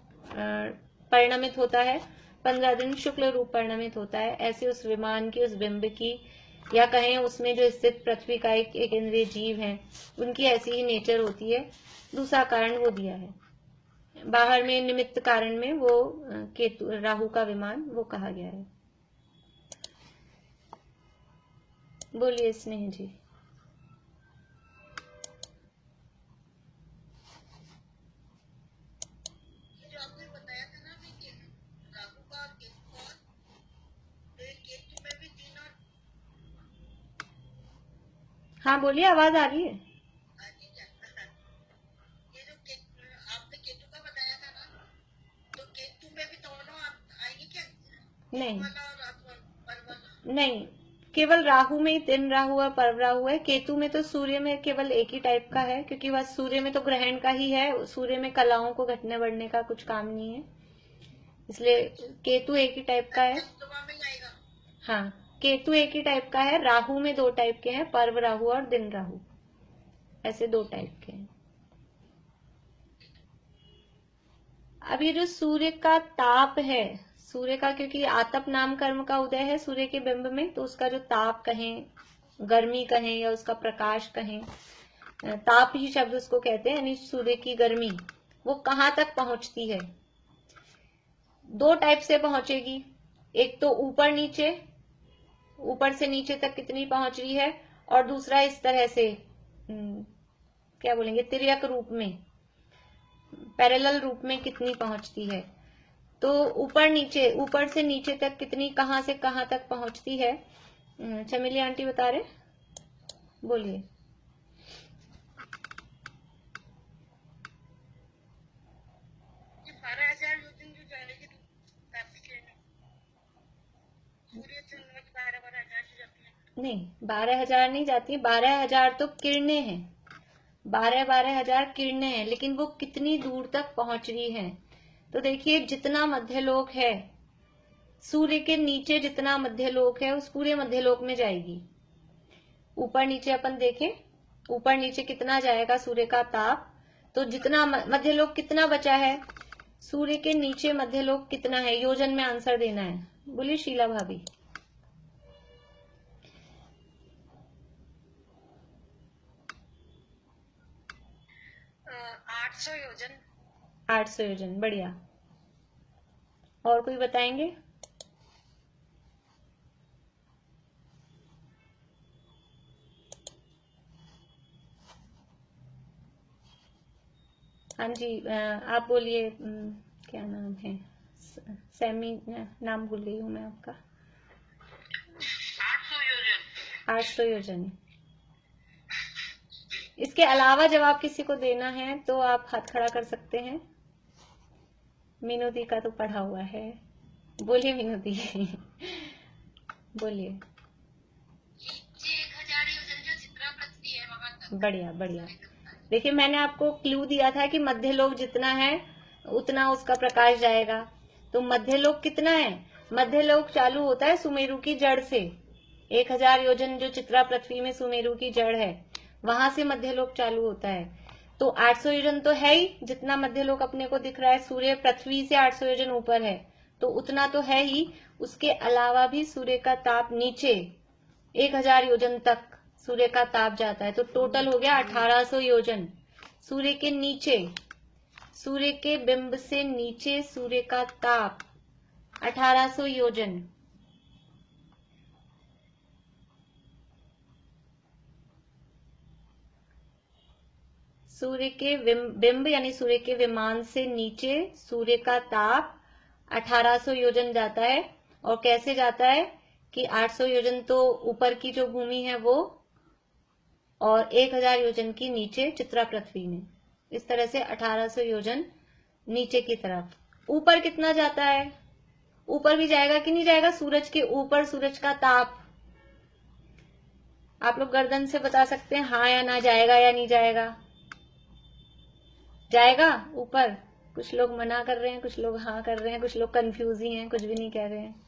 परिणमित होता है, 15 दिन शुक्ल रूप परिणमित होता है। ऐसे उस विमान की, उस बिंब की, या कहें उसमें जो स्थित पृथ्वी का एक इंद्रिय जीव है, उनकी ऐसी ही नेचर होती है। दूसरा कारण वो दिया है। बाहर में निमित्त कारण में वो केतु राहु का विमान वो कहा गया है। बोलिए स्नेह जी। जो आपने बताया था ना कि राहु का केतु और केतु में भी 3 और। हाँ बोलिए, आवाज आ रही है। ये जो आपने नहीं वाला और रात वाला? नहीं, केवल राहु में ही दिन राहु और पर्व राहु है। केतु में तो सूर्य में केवल एक ही टाइप का है, क्योंकि वह सूर्य में तो ग्रहण का ही है, सूर्य में कलाओं को घटने बढ़ने का कुछ काम नहीं है, इसलिए केतु एक ही टाइप का है। चंद्रमा में आएगा? हाँ, केतु एक ही टाइप का है। राहु में दो टाइप के हैं, पर्व राहु और दिन राहु, ऐसे दो टाइप के हैं। अब ये जो सूर्य का ताप है, सूर्य का, क्योंकि आतप नाम कर्म का उदय है सूर्य के बिंब में, तो उसका जो ताप कहें, गर्मी कहें या उसका प्रकाश कहें, ताप ही शब्द उसको कहते हैं, यानी सूर्य की गर्मी, वो कहाँ तक पहुंचती है? दो टाइप से पहुंचेगी। एक तो ऊपर नीचे, ऊपर से नीचे तक कितनी पहुंच रही है, और दूसरा इस तरह से क्या बोलेंगे, तिर्यक रूप में, पैरेलल रूप में कितनी पहुंचती है। तो ऊपर नीचे, ऊपर से नीचे तक कितनी, कहां से कहां तक पहुंचती है? चमेली आंटी बता रहे, बोलिए। 12,000 योजन जो जाएगी सूर्य चंद्रमा की 12,000 से जाती है? नहीं, 12,000 नहीं जाती, 12,000 तो किरणें हैं, 12,000 किरणें हैं, लेकिन वो कितनी दूर तक पहुंच रही हैं? तो देखिए, जितना मध्यलोक है, सूर्य के नीचे जितना मध्यलोक है, उस पूरे मध्यलोक में जाएगी। ऊपर नीचे अपन देखें, ऊपर नीचे कितना जाएगा सूर्य का ताप, तो जितना मध्यलोक कितना बचा है, सूर्य के नीचे मध्यलोक कितना है, योजन में आंसर देना है। बोलिए शीला भाभी। 800 योजन। 800 योजन, बढ़िया। और कोई बताएंगे? हाँ जी, आप बोलिए, क्या नाम है, सैमी, नाम भूल गई हूँ मैं आपका। 800 योजन। 800 योजन। इसके अलावा जब आप किसी को देना है तो आप हाथ खड़ा कर सकते हैं। मीनू दी का तो पढ़ा हुआ है, बोलिए मीनू दी। बोलिए। 1000 योजन जो चित्रा पृथ्वी है वहां तक। बढ़िया बढ़िया। देखिए, मैंने आपको क्लू दिया था कि मध्यलोक जितना है उतना उसका प्रकाश जाएगा। तो मध्यलोक कितना है? मध्यलोक चालू होता है सुमेरु की जड़ से। 1000 योजन जो चित्रा पृथ्वी में सुमेरु की जड़ है, वहां से मध्यलोक चालू होता है। तो 800 योजन तो है ही, जितना मध्यलोक अपने को दिख रहा है, सूर्य पृथ्वी से 800 योजन ऊपर है, तो उतना तो है ही। उसके अलावा भी सूर्य का ताप नीचे 1000 योजन तक सूर्य का ताप जाता है, तो टोटल हो गया 1800 योजन। सूर्य के नीचे, सूर्य के बिंब से नीचे सूर्य का ताप 1800 योजन। सूर्य के बिंब यानी सूर्य के विमान से नीचे सूर्य का ताप 1800 योजन जाता है। और कैसे जाता है कि 800 योजन तो ऊपर की जो भूमि है वो, और 1000 योजन की नीचे चित्रा पृथ्वी में, इस तरह से 1800 योजन नीचे की तरफ। ऊपर कितना जाता है? ऊपर भी जाएगा कि नहीं जाएगा? सूरज के ऊपर सूरज का ताप, आप लोग गर्दन से बता सकते हैं हाँ या ना, जाएगा या नहीं जाएगा? जाएगा ऊपर। कुछ लोग मना कर रहे हैं, कुछ लोग हाँ कर रहे हैं, कुछ लोग कंफ्यूज ही हैं, कुछ भी नहीं कह रहे हैं।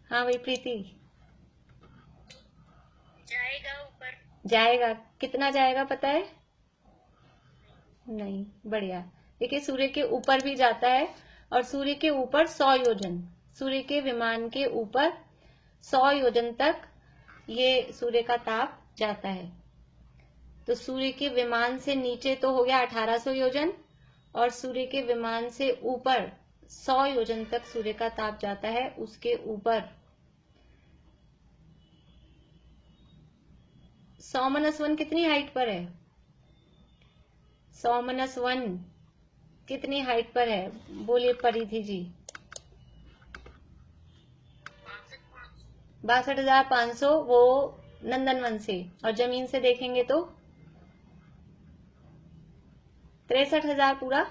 हाँ भाई प्रीति, जाएगा ऊपर। जाएगा। कितना जाएगा पता है? नहीं। बढ़िया। देखिए, सूर्य के ऊपर भी जाता है, और सूर्य के ऊपर 100 योजन, सूर्य के विमान के ऊपर 100 योजन तक ये सूर्य का ताप जाता है। तो सूर्य के विमान से नीचे तो हो गया 1800 योजन, और सूर्य के विमान से ऊपर 100 योजन तक सूर्य का ताप जाता है। उसके ऊपर 100 - 1 कितनी हाइट पर है? 100 - 1 कितनी हाइट पर है? बोलिए परिधि जी। 62,500, वो नंदनवन से। और जमीन से देखेंगे तो 63,000 पूरा।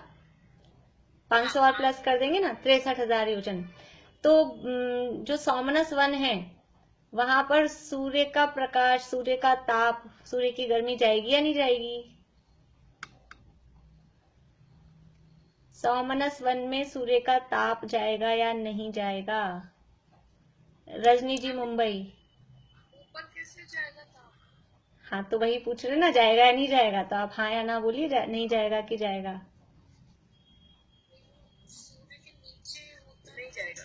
500 और प्लस कर देंगे ना, 63,000 योजन। तो जो सोमनस वन है वहां पर सूर्य का प्रकाश, सूर्य का ताप, सूर्य की गर्मी जाएगी या नहीं जाएगी? सोमनस वन में सूर्य का ताप जाएगा या नहीं जाएगा? रजनी जी मुंबई। ऊपर कैसे जाएगा ताप? हाँ तो वही पूछ रहे ना, जाएगा या नहीं जाएगा, तो आप हाँ या ना बोलिए, नहीं जाएगा कि जाएगा? सूर्य के नीचे नहीं जाएगा।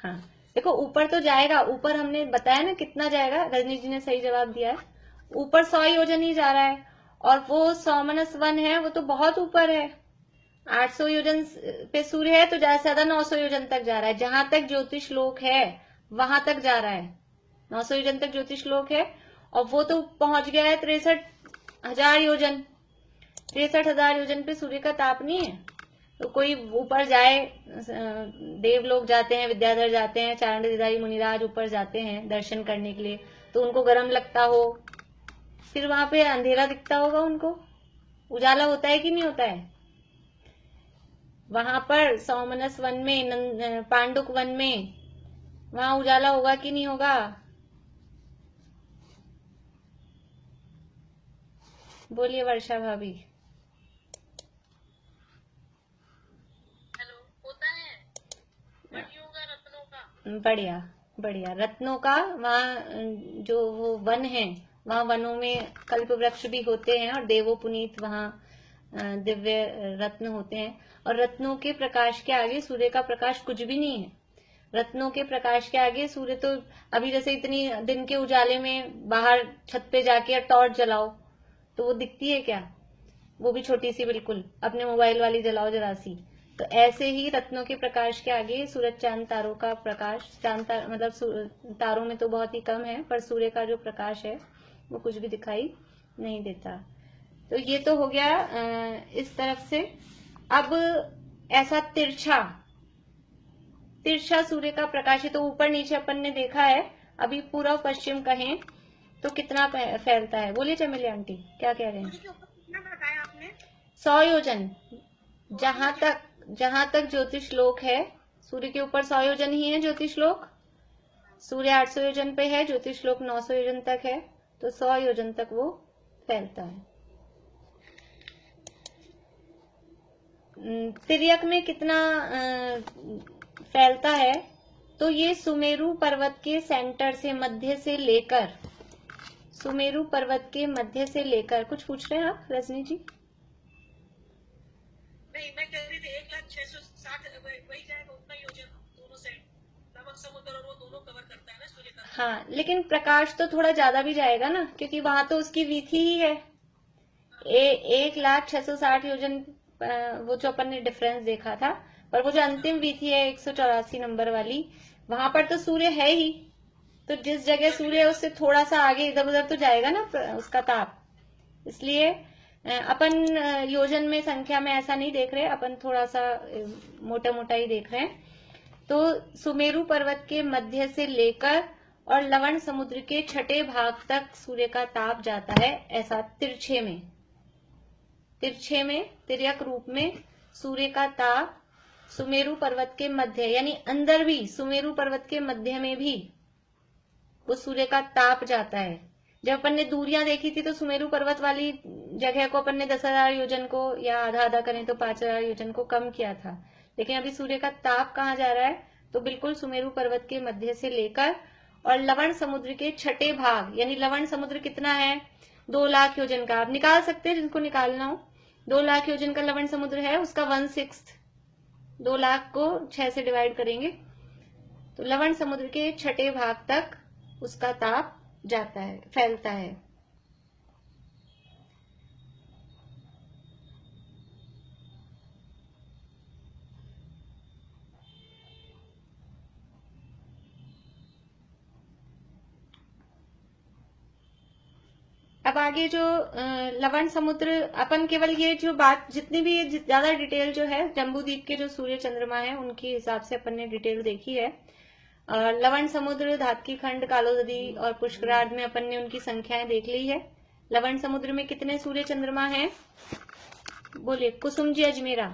हाँ देखो, ऊपर तो जाएगा, ऊपर हमने बताया ना कितना जाएगा, रजनी जी ने सही जवाब दिया है, ऊपर 100 योजन ही जा रहा है, और वो सोमनस वन है वो तो बहुत ऊपर है, 800 योजन पे सूर्य है, तो ज्यादा से ज्यादा 900 योजन तक जा रहा है, जहां तक ज्योतिष लोक है वहां तक जा रहा है, 900 योजन तक ज्योतिष लोक है, और वो तो पहुंच गया है 63,000 योजन। 63,000 योजन पे सूर्य का ताप नहीं है। तो कोई ऊपर जाए, देव लोग जाते हैं, विद्याधर जाते हैं, चारण मुनिराज ऊपर जाते हैं दर्शन करने के लिए, तो उनको गर्म लगता हो, फिर वहां पे अंधेरा दिखता होगा उनको, उजाला होता है कि नहीं होता है? वहां पर सोमनस वन में, पांडुक वन में, वहां उजाला होगा कि नहीं होगा? बोलिए वर्षा भाभी। हेलो, होता है, बढ़िया होगा रत्नों का। बढ़िया बढ़िया, रत्नों का वहाँ जो वो वन है, वहाँ वनों में कल्प वृक्ष भी होते हैं, और देवो पुनीत वहाँ दिव्य रत्न होते हैं, और रत्नों के प्रकाश के आगे सूर्य का प्रकाश कुछ भी नहीं है। रत्नों के प्रकाश के आगे सूर्य तो, अभी जैसे इतनी दिन के उजाले में बाहर छत पे जाके टॉर्च जलाओ तो वो दिखती है क्या? वो भी छोटी सी, बिल्कुल अपने मोबाइल वाली जलाओ जरा सी। तो ऐसे ही रत्नों के प्रकाश के आगे सूरज चांद तारों का प्रकाश, मतलब तारों में तो बहुत ही कम है, पर सूर्य का जो प्रकाश है वो कुछ भी दिखाई नहीं देता। तो ये तो हो गया इस तरफ से। अब ऐसा तिरछा सूर्य का प्रकाश है, तो ऊपर नीचे अपन ने देखा है, अभी पूर्व पश्चिम कहें तो कितना फैलता है? बोलिए चमेली आंटी, क्या कह रहे हैं? कितना बताया आपने? 100 योजन, जहां तक ज्योतिष लोक है, सूर्य के ऊपर 100 योजन ही है ज्योतिष लोक, सूर्य 800 योजन पे है, ज्योतिष लोक 900 योजन तक है, तो 100 योजन तक वो फैलता है। तिर्यक में कितना फैलता है? तो ये सुमेरु पर्वत के सेंटर से, मध्य से लेकर, सुमेरु पर्वत के मध्य से लेकर, कुछ पूछ रहे हैं आप रजनी जी? नहीं, मैं कह रही थी 1,06,60 वही जाएगा, उतना योजन दोनों साइड, नमक समुद्र और वो दोनों कवर करता है ना सूर्य का। हाँ, लेकिन प्रकाश तो थोड़ा ज्यादा भी जाएगा ना, क्योंकि वहां तो उसकी वीथी ही है 1,06,60 योजन, वो जो अपन ने डिफरेंस देखा था, पर वो जो अंतिम वीथी है 184 नंबर वाली, वहां पर तो सूर्य है ही, तो जिस जगह सूर्य है उससे थोड़ा सा आगे इधर उधर तो जाएगा ना उसका ताप। इसलिए अपन योजन में, संख्या में ऐसा नहीं देख रहे, अपन थोड़ा सा मोटा मोटा ही देख रहे हैं। तो सुमेरु पर्वत के मध्य से लेकर और लवण समुद्र के छठे भाग तक सूर्य का ताप जाता है, ऐसा तिरछे में, तिर्यक रूप में सूर्य का ताप सुमेरु पर्वत के मध्य, यानी अंदर भी सुमेरु पर्वत के मध्य में भी वो सूर्य का ताप जाता है। जब अपन ने दूरियां देखी थी तो सुमेरु पर्वत वाली जगह को अपन ने 10,000 योजन को, या आधा आधा करें तो 5,000 योजन को कम किया था, लेकिन अभी सूर्य का ताप कहाँ जा रहा है? तो बिल्कुल सुमेरु पर्वत के मध्य से लेकर और लवण समुद्र के छठे भाग, यानी लवण समुद्र कितना है? 2 लाख योजन का, आप निकाल सकते हैं जिनको निकालना हो। 2 लाख योजन का लवण समुद्र है, उसका 1/6, 2 लाख को 6 से डिवाइड करेंगे तो लवण समुद्र के छठे भाग तक उसका ताप जाता है, फैलता है। अब आगे जो लवण समुद्र, अपन केवल ये जो बात, जितनी भी ज्यादा डिटेल जो है जम्बूद्वीप के जो सूर्य चंद्रमा है उनके हिसाब से अपन ने डिटेल देखी है। लवण समुद्र, धातकी खंड, कालोदरी और पुष्करार्ध में अपन ने उनकी संख्याएं देख ली है। लवण समुद्र में कितने सूर्य चंद्रमा हैं? बोलिए कुसुम जी अजमेरा।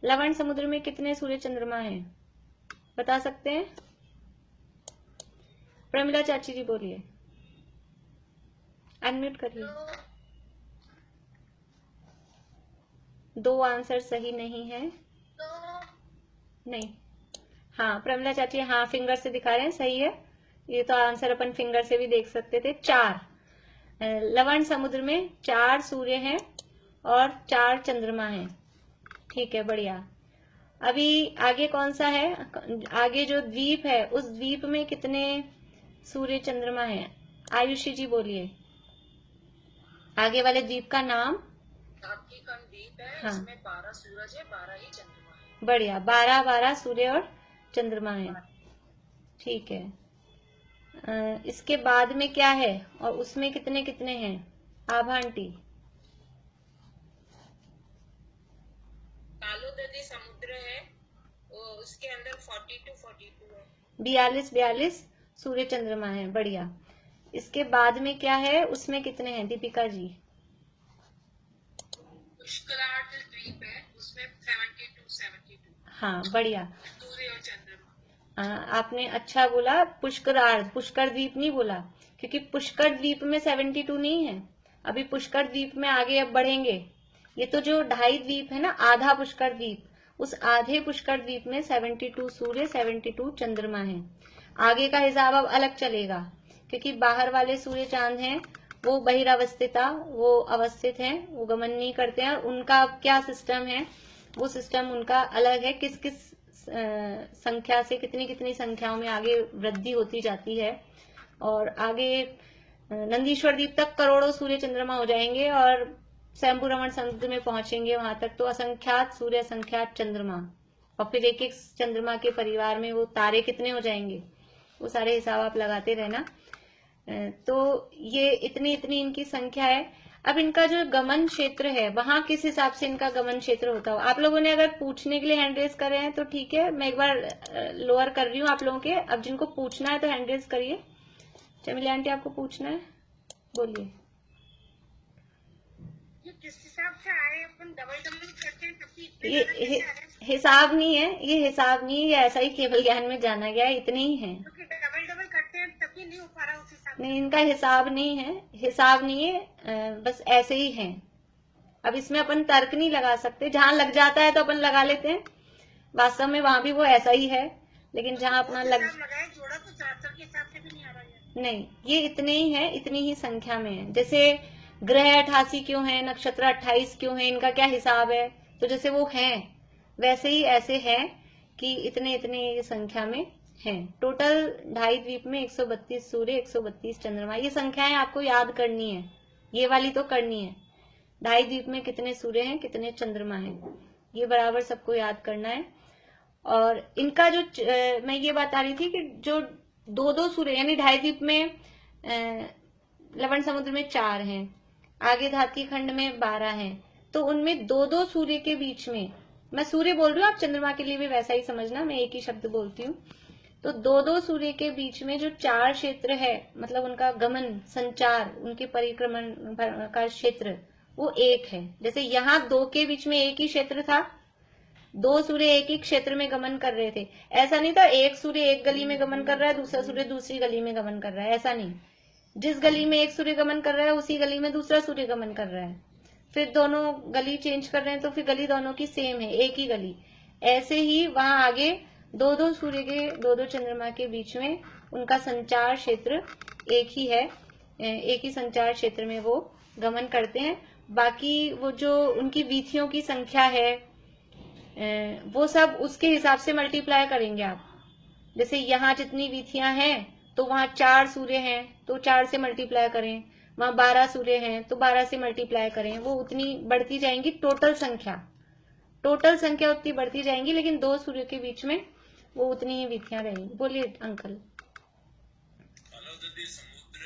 लवण समुद्र में कितने सूर्य चंद्रमा हैं, बता सकते हैं? प्रमिला चाची जी बोलिए, अनम्यूट करिए। 2 आंसर सही नहीं है। नहीं, हाँ प्रमिला चाची, हाँ फिंगर से दिखा रहे हैं, सही है। ये तो आंसर अपन फिंगर से भी देख सकते थे। 4 लवण समुद्र में 4 सूर्य हैं और 4 चंद्रमा हैं। ठीक है, बढ़िया। अभी आगे कौन सा है? आगे जो द्वीप है उस द्वीप में कितने सूर्य चंद्रमा हैं? आयुषी जी बोलिए, आगे वाले द्वीप का नाम। धात्रीखंड द्वीप है, हाँ, इसमें 12 सूरज है, 12 ही चंद्रमा है। बढ़िया, 12 सूर्य और चंद्रमा है। ठीक है, इसके बाद में क्या है और उसमें कितने कितने हैं? आभा आंटी। कालोदधी समुद्र है, उसके अंदर 42 है। 42 सूर्य चंद्रमा है, बढ़िया। इसके बाद में क्या है, उसमें कितने हैं दीपिका जी? पुष्करार्ध द्वीप है, उसमें 72। हाँ, बढ़िया। सूर्य और चंद्रमा। आपने अच्छा बोला, पुष्करार्ध, पुष्कर द्वीप नहीं बोला, क्योंकि पुष्कर द्वीप में 72 नहीं है। अभी पुष्कर द्वीप में आगे अब बढ़ेंगे। ये तो जो 2.5 द्वीप है ना, आधा पुष्कर द्वीप, उस आधे पुष्कर द्वीप में 72 सूर्य 72 चंद्रमा है। आगे का हिसाब अब अलग चलेगा, क्योंकि बाहर वाले सूर्य चांद हैं वो बहिरावस्थिता, वो अवस्थित हैं, वो गमन नहीं करते हैं। और उनका क्या सिस्टम है, वो सिस्टम उनका अलग है। किस किस संख्या से कितनी कितनी संख्याओं में आगे वृद्धि होती जाती है। और आगे नंदीश्वर द्वीप तक करोड़ों सूर्य चंद्रमा हो जाएंगे और स्वयंभू रमण समुद्र में पहुंचेंगे, वहां तक तो असंख्यात सूर्य असंख्यात चंद्रमा। और फिर एक एक चंद्रमा के परिवार में वो तारे कितने हो जाएंगे, वो सारे हिसाब आप लगाते रहना। तो ये इतनी इतनी इनकी संख्या है। अब इनका जो गमन क्षेत्र है, वहां किस हिसाब से इनका गमन क्षेत्र होता हो। आप लोगों ने अगर पूछने के लिए हैंड रेज करे हैं तो ठीक है, मैं एक बार लोअर कर रही हूँ आप लोगों के। अब जिनको पूछना है तो हैंड रेज करिए। चमिली आंटी, आपको पूछना है, बोलिए। किस हिसाब से आए, अपन डबल करते हैं तभी ये हिसाब नहीं है, ये हिसाब नहीं है, ये ऐसा ही केवल ज्ञान में जाना गया है, इतने ही है। डबल करते हैं तभी नहीं हो पा रहा उस हिसाब। नहीं, इनका हिसाब नहीं है, हिसाब नहीं है, बस ऐसे ही है। अब इसमें अपन तर्क नहीं लगा सकते, जहां लग जाता है तो अपन लगा लेते हैं, वास्तव में वहां भी वो ऐसा ही है। लेकिन जहां अपना लगाए जोड़ा तो 4 के हिसाब से भी नहीं आ रहा है। नहीं, ये इतने ही है, इतनी ही संख्या में है। जैसे ग्रह 88 क्यों है, नक्षत्र 28 क्यों है, इनका क्या हिसाब है, तो जैसे वो है वैसे ही ऐसे है कि इतने इतने संख्या में है। टोटल 2.5 द्वीप में 132 सूर्य 132 चंद्रमा, ये संख्याएं आपको याद करनी है, ये वाली तो करनी है। 2.5 द्वीप में कितने सूर्य हैं, कितने चंद्रमा हैं, ये बराबर सबको याद करना है। और इनका जो मैं ये बता रही थी कि जो 2-2 सूर्य यानी 2.5 द्वीप में लवण समुद्र में 4 हैं, आगे धात्री खंड में 12 हैं, तो उनमें 2-2 सूर्य के बीच में, मैं सूर्य बोल रही हूँ, आप चंद्रमा के लिए भी वैसा ही समझना, मैं एक ही शब्द बोलती हूँ। तो 2-2 सूर्य के बीच में जो 4 क्षेत्र है, मतलब उनका गमन संचार, उनके परिक्रमण का क्षेत्र वो एक है। जैसे यहाँ 2 के बीच में एक ही क्षेत्र था, 2 सूर्य एक ही क्षेत्र में गमन कर रहे थे। ऐसा नहीं था एक सूर्य एक गली में गमन कर रहा है, दूसरा सूर्य दूसरी गली में गमन कर रहा है, ऐसा नहीं। जिस गली में एक सूर्य गमन कर रहा है उसी गली में दूसरा सूर्य गमन कर रहा है। फिर दोनों गली चेंज कर रहे हैं तो फिर गली दोनों की सेम है, एक ही गली। ऐसे ही वहां आगे 2-2 सूर्य के 2-2 चंद्रमा के बीच में उनका संचार क्षेत्र एक ही है, एक ही संचार क्षेत्र में वो गमन करते हैं। बाकी वो जो उनकी वीथियों की संख्या है वो सब उसके हिसाब से मल्टीप्लाई करेंगे आप। जैसे यहाँ जितनी वीथियां हैं तो वहां 4 सूर्य हैं तो 4 से मल्टीप्लाई करें, वहां 12 सूर्य हैं तो 12 से मल्टीप्लाई करें, वो उतनी बढ़ती जाएंगी। टोटल संख्या उतनी बढ़ती जाएंगी, लेकिन 2 सूर्य के बीच में वो उतनी ही वीथियां रहेंगी। बोलिए अंकल। कालोदधी समुद्र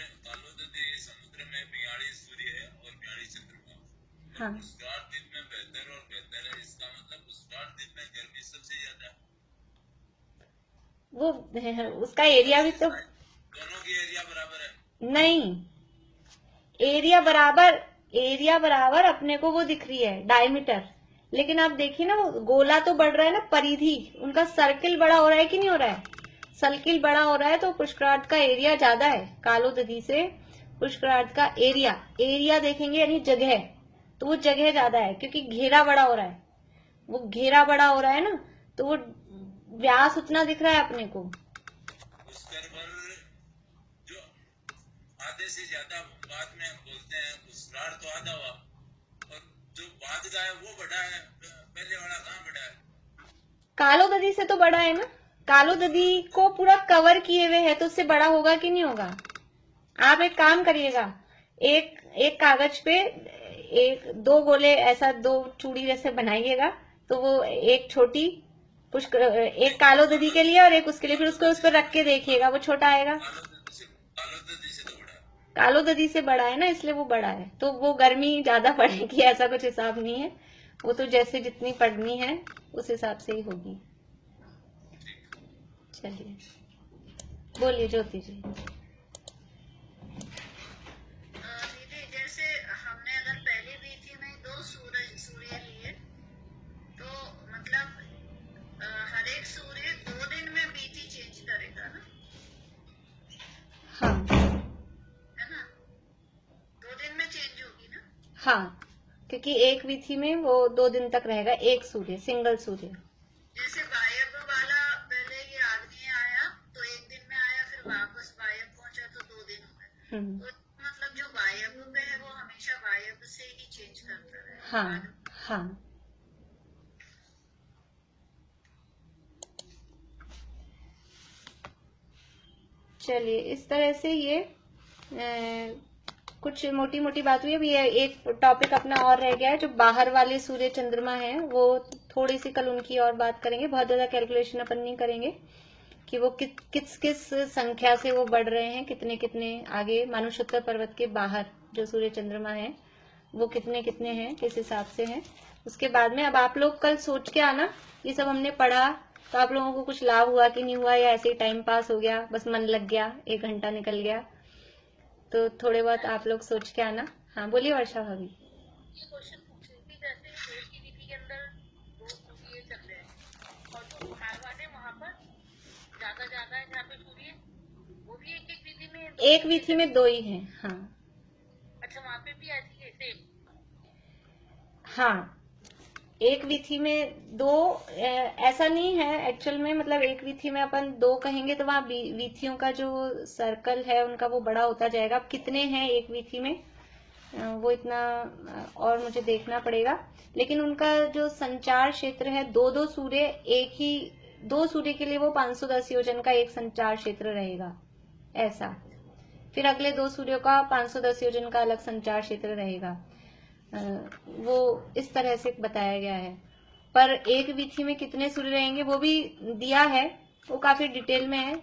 में 42 सूर्य है और 42 चंद्रमा। हाँ, पुष्कर द्वीप में 72 और 72 है, इसका मतलब पुष्कर द्वीप में गर्मी सबसे ज्यादा है। वो उसका एरिया भी तो दोनों की एरिया बराबर है। नहीं, एरिया बराबर अपने को वो दिख रही है डायमीटर, लेकिन आप देखिए ना, वो गोला तो बढ़ रहा है ना, परिधि उनका सर्किल बड़ा हो रहा है कि नहीं हो रहा है? सर्किल बड़ा हो रहा है तो पुष्करार्थ का एरिया ज्यादा है। कालो दधी से पुष्करार्थ का एरिया देखेंगे यानी जगह, तो वो जगह ज्यादा है क्योंकि घेरा बड़ा हो रहा है। वो घेरा बड़ा हो रहा है ना, तो वो व्यास उतना दिख रहा है अपने को। पुष्कर पर जो आधे से ज्यादा बाद में हम बोलते हैं, पुष्करार्थ तो आधा हुआ और जो बाद का है वो बड़ा है, पहले वाला कहाँ बड़ा है? कालो दधी से तो बड़ा है ना, कालो दधी को पूरा कवर किए हुए है तो उससे बड़ा होगा कि नहीं होगा? आप एक काम करिएगा, एक कागज पे दो गोले ऐसा, दो चूड़ी जैसे बनाइएगा, तो वो एक छोटी एक कालो दधी के लिए और एक उसके लिए, फिर उसको उस पर रख के देखिएगा, वो छोटा आएगा। कालो दधी से बड़ा है ना, इसलिए वो बड़ा है। तो वो गर्मी ज्यादा पड़ेगी ऐसा कुछ हिसाब नहीं है, वो तो जैसे जितनी पड़नी है उस हिसाब से ही होगी। चलिए बोलिए ज्योति जी। दीदी जैसे हमने अगर पहली वीथी में 2 सूर्य लिए तो मतलब हर एक सूर्य 2 दिन में वीथी चेंज करेगा ना? हाँ है ना, 2 दिन में चेंज होगी ना? हाँ, क्योंकि एक वीथी में वो 2 दिन तक रहेगा, एक सूर्य, सिंगल सूर्य। जैसे वायव्य वाला पहले ये आग्नेय आया तो 1 दिन में आया, फिर वापस वायव्य पहुंचा तो 2 दिन हो गए। तो मतलब जो वायव्य पे है वो हमेशा वायव्य से ही चेंज करता है। हाँ हाँ। चलिए इस तरह से ये कुछ मोटी मोटी बात हुई। अभी एक टॉपिक अपना और रह गया है, जो बाहर वाले सूर्य चंद्रमा हैं, वो थोड़ी सी कल उनकी और बात करेंगे। बहुत ज्यादा कैलकुलेशन अपन नहीं करेंगे कि वो किस किस संख्या से वो बढ़ रहे हैं, कितने कितने आगे मानुषोत्तर पर्वत के बाहर जो सूर्य चंद्रमा है वो कितने कितने हैं, किस हिसाब से हैं। उसके बाद में अब आप लोग कल सोच के आना, ये सब हमने पढ़ा तो आप लोगों को कुछ लाभ हुआ कि नहीं हुआ, या ऐसे ही टाइम पास हो गया, बस मन लग गया, 1 घंटा निकल गया। तो थोड़े बहुत आप लोग सोच के आना। हाँ बोलिए वर्षा भाभी। ये क्वेश्चन पूछ रही थी, जैसे एक ही विधि के अंदर 2 सूर्य चल रहे हैं और जो बिहार वाले वहाँ पर ज्यादा है जहाँ पे सूर्य, वो भी एक विधि में, एक विधि में 2 ही हैं। हाँ अच्छा, वहाँ पे भी ऐसी है सेम? हाँ, एक विधि में 2 ऐसा नहीं है एक्चुअल में, मतलब एक विधि में अपन 2 कहेंगे तो वहाँ विधियों का जो सर्कल है उनका वो बड़ा होता जाएगा। अब कितने हैं एक विधि में वो इतना और मुझे देखना पड़ेगा, लेकिन उनका जो संचार क्षेत्र है, 2 सूर्य, एक ही 2 सूर्य के लिए वो 510 योजन का एक संचार क्षेत्र रहेगा ऐसा। फिर अगले 2 सूर्यों का 510 योजन का अलग संचार क्षेत्र रहेगा। वो इस तरह से बताया गया है। पर एक विधि में कितने सूर्य रहेंगे वो भी दिया है, वो काफी डिटेल में है,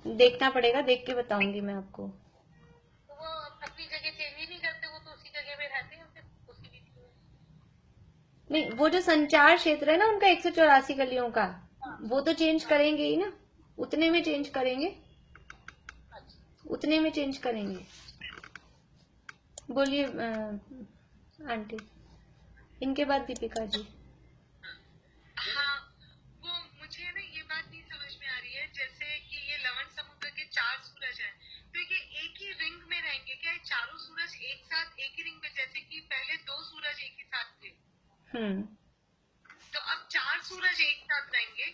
देखना पड़ेगा, देख के बताऊंगी मैं आपको। तो वो अपनी जगह चेंज ही नहीं करते, वो तो उसी जगह में रहते हैं उसी विधि में? नहीं, वो जो संचार क्षेत्र है ना उनका 184 गलियों का, वो तो चेंज करेंगे ही ना, उतने में चेंज करेंगे, उतने में चेंज करेंगे। बोलिए आंटी, इनके बाद दीपिका जी। हाँ, वो मुझे ना ये बात नहीं समझ में आ रही है, जैसे कि ये लवण समुद्र के 4 सूरज हैं, तो ये एक ही रिंग में रहेंगे क्या? चारों सूरज एक साथ एक ही रिंग में, जैसे कि पहले 2 सूरज एक ही साथ थे, तो अब 4 सूरज एक साथ रहेंगे?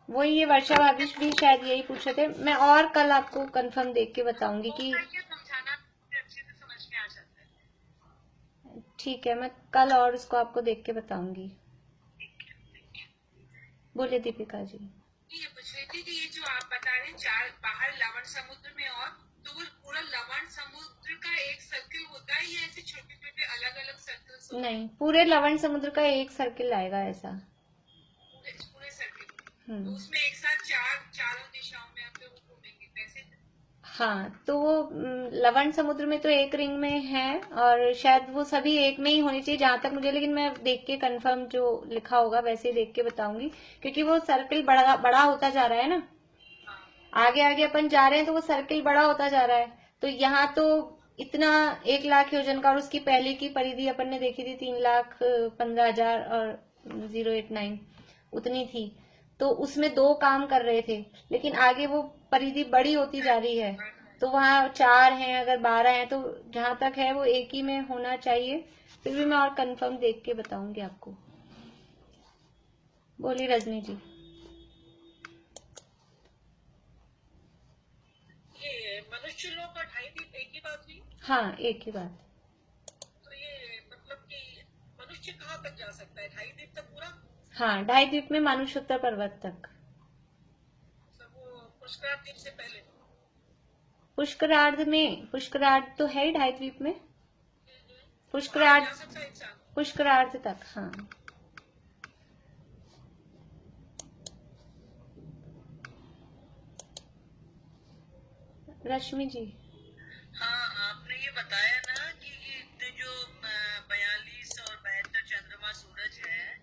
वही ये वर्षा भाभी भी शायद यही पूछ रहे थे। मैं और कल आपको कंफर्म देख के बताऊंगी कि समझाना अच्छे से समझ में आ जाता है। ठीक है, मैं कल और उसको आपको देख के बताऊंगी। बोलिए दीपिका जी। ये पूछ रही थी कि ये जो आप बता रहे हैं 4 बाहर लवण समुद्र में, और तो वो पूरा लवण समुद्र का एक सर्किल होता है या ऐसे छोटे छोटे अलग अलग सर्कल? नहीं, पूरे लवण समुद्र का एक सर्किल आएगा ऐसा, पूरे सर्किल। तो उसमें एक साथ चारों दिशाओं में आप लोग घूमेंगे वैसे? हाँ, तो वो लवण समुद्र में तो एक रिंग में है, और शायद वो सभी एक में ही होनी चाहिए जहां तक मुझे, लेकिन मैं देख के कंफर्म जो लिखा होगा वैसे ही देख के बताऊंगी, क्योंकि वो सर्किल बड़ा होता जा रहा है ना, आगे आगे अपन जा रहे हैं तो वो सर्किल बड़ा होता जा रहा है। तो यहाँ तो इतना 1 लाख योजन का, और उसकी पहले की परिधि अपन ने देखी थी 3,15,000 और 089 उतनी थी। तो उसमें 2 काम कर रहे थे, लेकिन आगे वो परिधि बड़ी होती जा रही है, तो वहाँ 4 हैं, अगर 12 हैं, तो जहां तक है वो एक ही में होना चाहिए। फिर भी मैं और कंफर्म देख के बताऊंगी आपको। बोलिए रजनी जी। ये मनुष्य लोग और 2.5 द्वीप एक ही बात हुई? हाँ, एक ही बात। तो ये मतलब कि मनुष्य कहाँ तक जा सकता है? 2.5 द्वीप तक पूरा? हाँ, 2.5 द्वीप में मानुषोत्तर पर्वत तक। सब वो पुष्कर द्वीप से पहले? पुष्करार्ध तो है ही 2.5 द्वीप में। जा सकता है इंसान? पुष्करार्ध तक, हाँ। रश्मि जी। हाँ, आपने ये बताया ना कि ये जो 42 और 72 चंद्रमा सूरज है,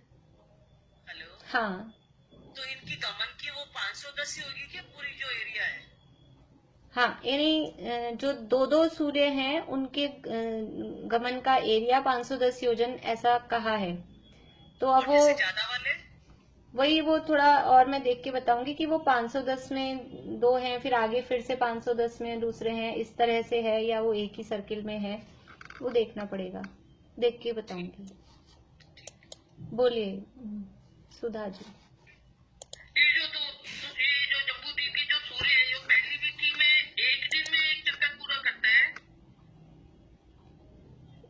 हेलो, हाँ तो इनकी गमन की वो 510 ही होगी क्या, पूरी जो एरिया है? हाँ, यानी जो 2-2 सूर्य हैं उनके गमन का एरिया 510 योजन ऐसा कहा है। तो अब वो ज्यादा वाले वही, वो थोड़ा और मैं देख के बताऊंगी कि वो 510 में 2 हैं, फिर आगे फिर से 510 में दूसरे हैं, इस तरह से है या वो एक ही सर्किल में है, वो देखना पड़ेगा, देख के बताऊंगी। बोलिए सुधा जी। ये जो जम्बूद्वीप की जो सूर्य है, जो पहली विधि में एक दिन में एक चक्कर पूरा करता है?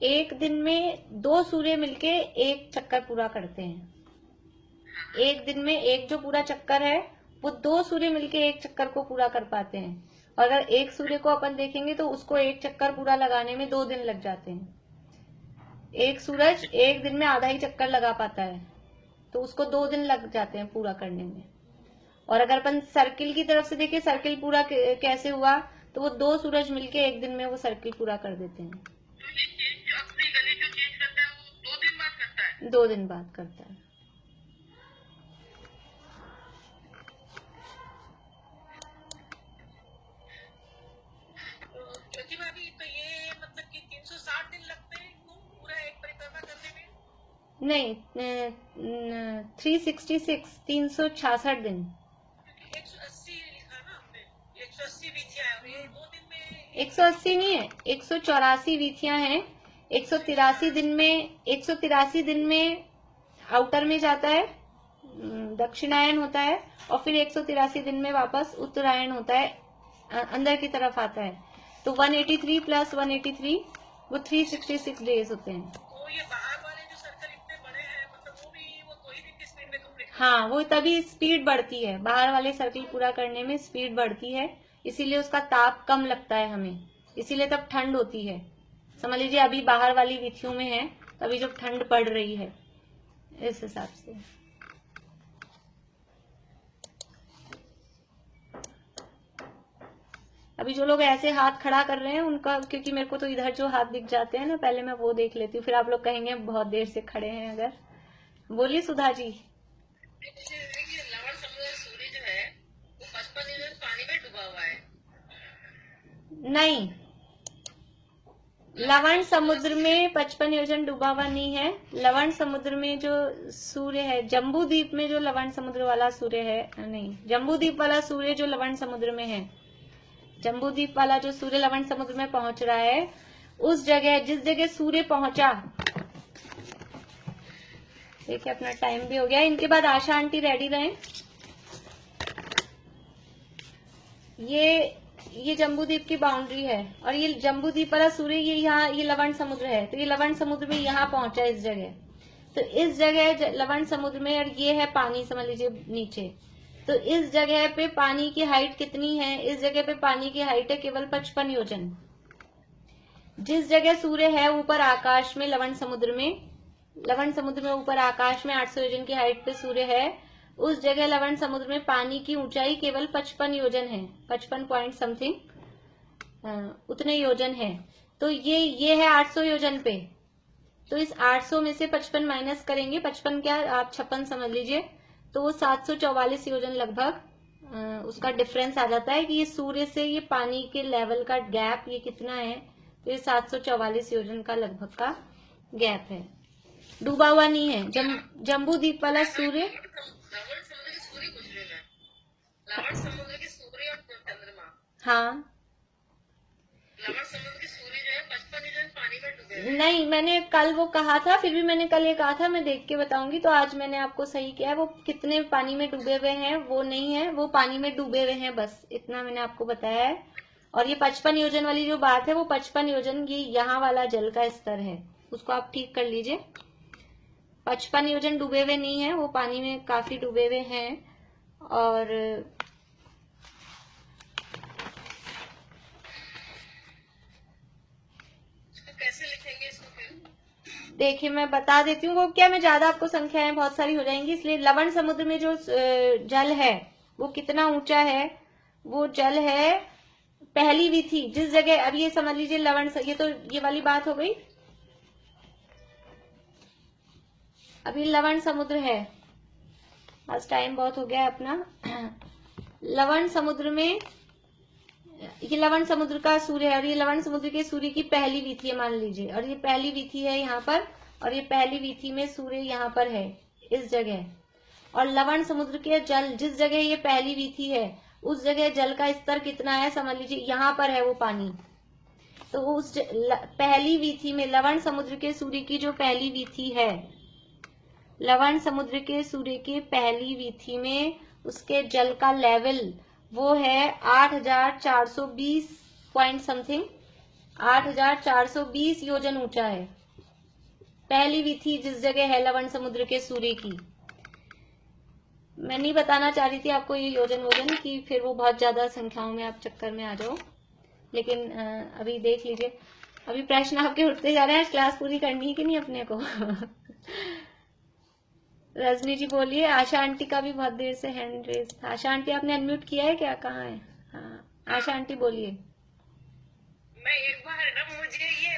एक दिन में 2 सूर्य मिलके एक चक्कर पूरा करते हैं। एक दिन में एक जो पूरा चक्कर है वो 2 सूर्य मिलके एक चक्कर को पूरा कर पाते हैं। और अगर एक सूर्य को अपन देखेंगे तो उसको एक चक्कर पूरा लगाने में 2 दिन लग जाते हैं। एक सूरज एक दिन में आधा ही चक्कर लगा पाता है, तो उसको 2 दिन लग जाते हैं पूरा करने में। और अगर अपन सर्किल की तरफ से देखें, सर्किल पूरा कैसे हुआ, तो वो 2 सूरज मिलके एक दिन में वो सर्किल पूरा कर देते हैं। तो ये चेंज अपनी गली जो चेंज करता है वो 2 दिन बाद करता है? 2 दिन बाद करता है। ज्योति भाभी, तो ये मतलब कि 360 दिन लगते हैं इनको पूरा एक परिक्रमा करने में? नहीं, 366 दिन। 180 लिखा ना आपने, 180 विधियां हैं, और ये 2 दिन में 180 नहीं है, 184 वीथियां हैं। 183 दिन में आउटर में जाता है, दक्षिणायन होता है, और फिर 183 दिन में वापस उत्तरायण होता है, अंदर की तरफ आता है। तो 183 प्लस 183 वो 366 डेज होते हैं। तो ये बाहर वाले जो सर्कल इतने बड़े हैं, मतलब वो 2 ही दिन की स्पीड में कंप्लीट? हाँ, वो तभी स्पीड बढ़ती है, बाहर वाले सर्किल पूरा करने में स्पीड बढ़ती है, इसीलिए उसका ताप कम लगता है हमें, इसीलिए तब ठंड होती है। समझ लीजिए अभी बाहर वाली विधियों में है, तो अभी जब ठंड पड़ रही है, इस हिसाब से। अभी जो लोग ऐसे हाथ खड़ा कर रहे हैं उनका, क्योंकि मेरे को तो इधर जो हाथ दिख जाते हैं ना, पहले मैं वो देख लेती हूँ, फिर आप लोग कहेंगे बहुत देर से खड़े हैं अगर। बोलिए सुधा जी। लवण समुद्र सूर्य जो है वो 55 दिन पानी में डूबा हुआ है? नहीं, लवण समुद्र में 55 योजन डूबा हुआ नहीं है। लवण समुद्र में जो सूर्य है, जम्बू द्वीप में जो लवण समुद्र वाला सूर्य है, नहीं, जम्बू द्वीप वाला सूर्य जो लवण समुद्र में है, जम्बू द्वीप वाला जो सूर्य लवण समुद्र में पहुंच रहा है, उस जगह जिस जगह सूर्य पहुंचा, देखिए अपना टाइम भी हो गया। इनके बाद आशा आंटी रेडी रहें। ये जम्बूद्वीप की बाउंड्री है, और ये जम्बूद्वीप वाला सूर्य ये यहाँ, ये लवण समुद्र है, तो ये लवण समुद्र में यहाँ पहुंचा इस जगह। तो इस जगह लवण समुद्र में, और ये है पानी, समझ लीजिए नीचे। तो इस जगह पे पानी की हाइट कितनी है? इस जगह पे पानी की हाइट है केवल 55 योजन। जिस जगह सूर्य है ऊपर आकाश में, लवण समुद्र में ऊपर आकाश में 800 योजन की हाइट पे सूर्य है, उस जगह लवण समुद्र में पानी की ऊंचाई केवल 55 योजन है, 55 पॉइंट समथिंग उतने योजन है। तो ये है 800 योजन पे। तो इस 800 में से 55 माइनस करेंगे, 55 क्या आप 56 समझ लीजिए, तो वो 744 योजन लगभग उसका डिफरेंस आ जाता है कि ये सूर्य से ये पानी के लेवल का गैप ये कितना है, तो ये 744 योजन का लगभग का गैप है, डूबा हुआ नहीं है। जम्बू द्वीप वाला सूर्य, लवण समुद्र के सूर्य पूछ रहे हैं, लवण समुद्र के सूर्य और चंद्रमा। हाँ लवण समुद्र के सूर्य जो है 55 योजन पानी में डूबे हुए हैं। नहीं, मैंने कल वो कहा था, फिर भी मैंने कल ये कहा था मैं देख के बताऊंगी, तो आज मैंने आपको सही किया है। वो कितने पानी में डूबे हुए हैं वो नहीं है, वो पानी में डूबे हुए हैं, बस इतना मैंने आपको बताया है। और ये 55 योजन वाली जो बात है वो 55 योजन ये यहाँ वाला जल का स्तर है, उसको आप ठीक कर लीजिए। 55 योजन डूबे हुए नहीं है, वो पानी में काफी डूबे हुए हैं। और कैसे लिखेंगे इसको फिर? देखिए मैं बता देती हूँ, वो क्या मैं ज्यादा आपको संख्याएं बहुत सारी हो जाएंगी, इसलिए लवण समुद्र में जो जल है वो कितना ऊंचा है, वो जल है पहली विथि जिस जगह, अब ये समझ लीजिए लवण, ये तो ये वाली बात हो गई। अभी लवण समुद्र है, आज टाइम बहुत हो गया अपना। लवण समुद्र में, ये लवण समुद्र का सूर्य है और ये लवण समुद्र के सूर्य की पहली विथि है मान लीजिए, और ये पहली विथि है यहाँ पर, और ये पहली विथि में सूर्य यहाँ पर है इस जगह। और लवण समुद्र के जल जिस जगह ये पहली विथि है उस जगह जल का स्तर कितना है समझ लीजिए, यहाँ पर है वो पानी। तो उस पहली विथि में लवण समुद्र के सूर्य की जो पहली विथि है, लवण समुद्र के सूर्य की पहली विथि में उसके जल का लेवल वो है 8,420 पॉइंट समथिंग, 8,420 योजन ऊंचा है पहली विथि जिस जगह है लवण समुद्र के सूर्य की। मैं नहीं बताना चाह रही थी आपको ये योजन वोजन की, फिर वो बहुत ज्यादा संख्याओं में आप चक्कर में आ जाओ, लेकिन अभी देख लीजिए। अभी प्रश्न आपके उठते जा रहे हैं, क्लास पूरी करनी है कि नहीं अपने को। रजनी जी बोलिए। आशा आंटी का भी बहुत देर से हैंड रेज था। आशा आंटी आपने अनम्यूट किया है क्या, कहाँ है? हाँ आशा आंटी बोलिए। मैं एक बार ना मुझे ये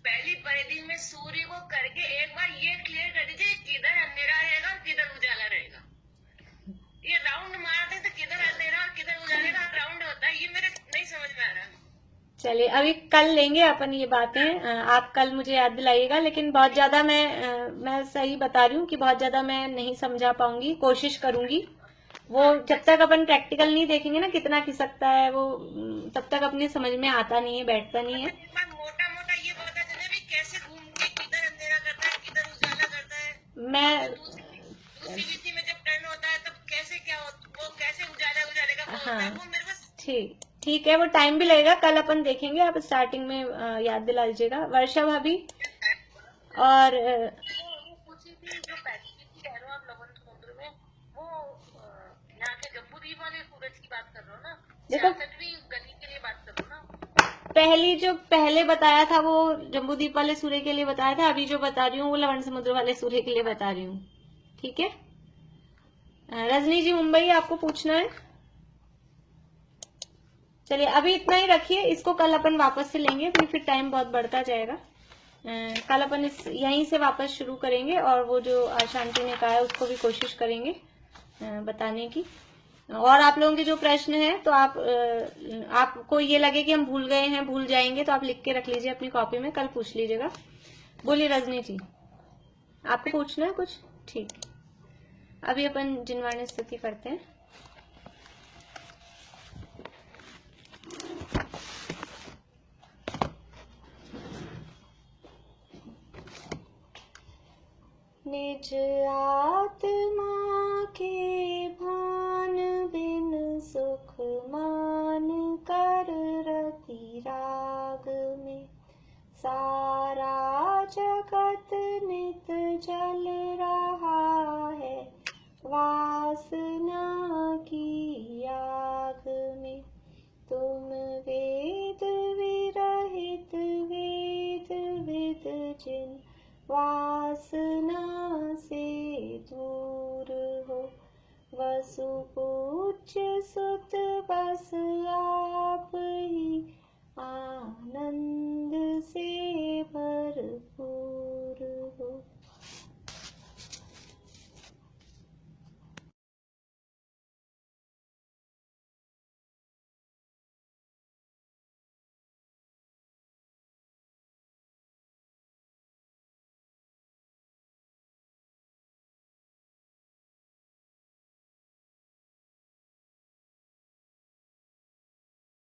पहली परिधि में सूर्य को करके एक बार ये क्लियर कर दीजिए, किधर अंधेरा रहेगा और किधर उजाला रहेगा। ये राउंड मारते तो किधर अंधेरा और किधर उजाले का राउंड होता है, ये मेरे नहीं समझ में आ रहा। चलिए अभी कल लेंगे अपन ये बातें, आप कल मुझे याद दिलाइएगा, लेकिन बहुत ज्यादा मैं सही बता रही हूँ कि बहुत ज्यादा मैं नहीं समझा पाऊंगी, कोशिश करूंगी। वो जब तक अपन प्रैक्टिकल नहीं देखेंगे ना कितना खिसकता है वो, तब तक अपने समझ में आता नहीं है, बैठता नहीं है। मोटा मोटा ये पता चले भी कैसे घूम के किधर अंधेरा करता है किधर उजाला करता है। मैं दूसरी विधि में जब टर्न होता है तब कैसे क्या वो कैसे उजाले का होता है, वो मेरे को ठीक है, वो टाइम भी लगेगा, कल अपन देखेंगे। आप स्टार्टिंग में याद दिला दीजिएगा। वर्षा भाभी और पूछी थी जो पैसिफिक कह रहे हो आप लवण समुद्र में, वो यहाँ के जम्बूद्वीप वाले सूरज की बात कर रहे हो ना, 66वीं गली के लिए बात कर रहे हो ना। पहली जो पहले बताया था वो जम्बूद्वीप वाले सूर्य के लिए बताया था, अभी जो बता रही हूँ वो लवण समुद्र वाले सूर्य के लिए बता रही हूँ। ठीक है रजनी जी मुंबई आपको पूछना है? चलिए अभी इतना ही रखिए, इसको कल अपन वापस से लेंगे, फिर टाइम बहुत बढ़ता जाएगा। कल अपन यहीं से वापस शुरू करेंगे, और वो जो आशा आंटी ने कहा है उसको भी कोशिश करेंगे बताने की। और आप लोगों के जो प्रश्न है तो आपको ये लगे कि हम भूल गए हैं, भूल जाएंगे, तो आप लिख के रख लीजिए अपनी कॉपी में, कल पूछ लीजिएगा। बोलिए रजनी जी, आपको पूछना है कुछ? ठीक, अभी अपन जिनवाणी स्तुति करते हैं। निज आत्मा के भान बिन सुख मान कर रति राग में, सारा जगत नित जल रहा है।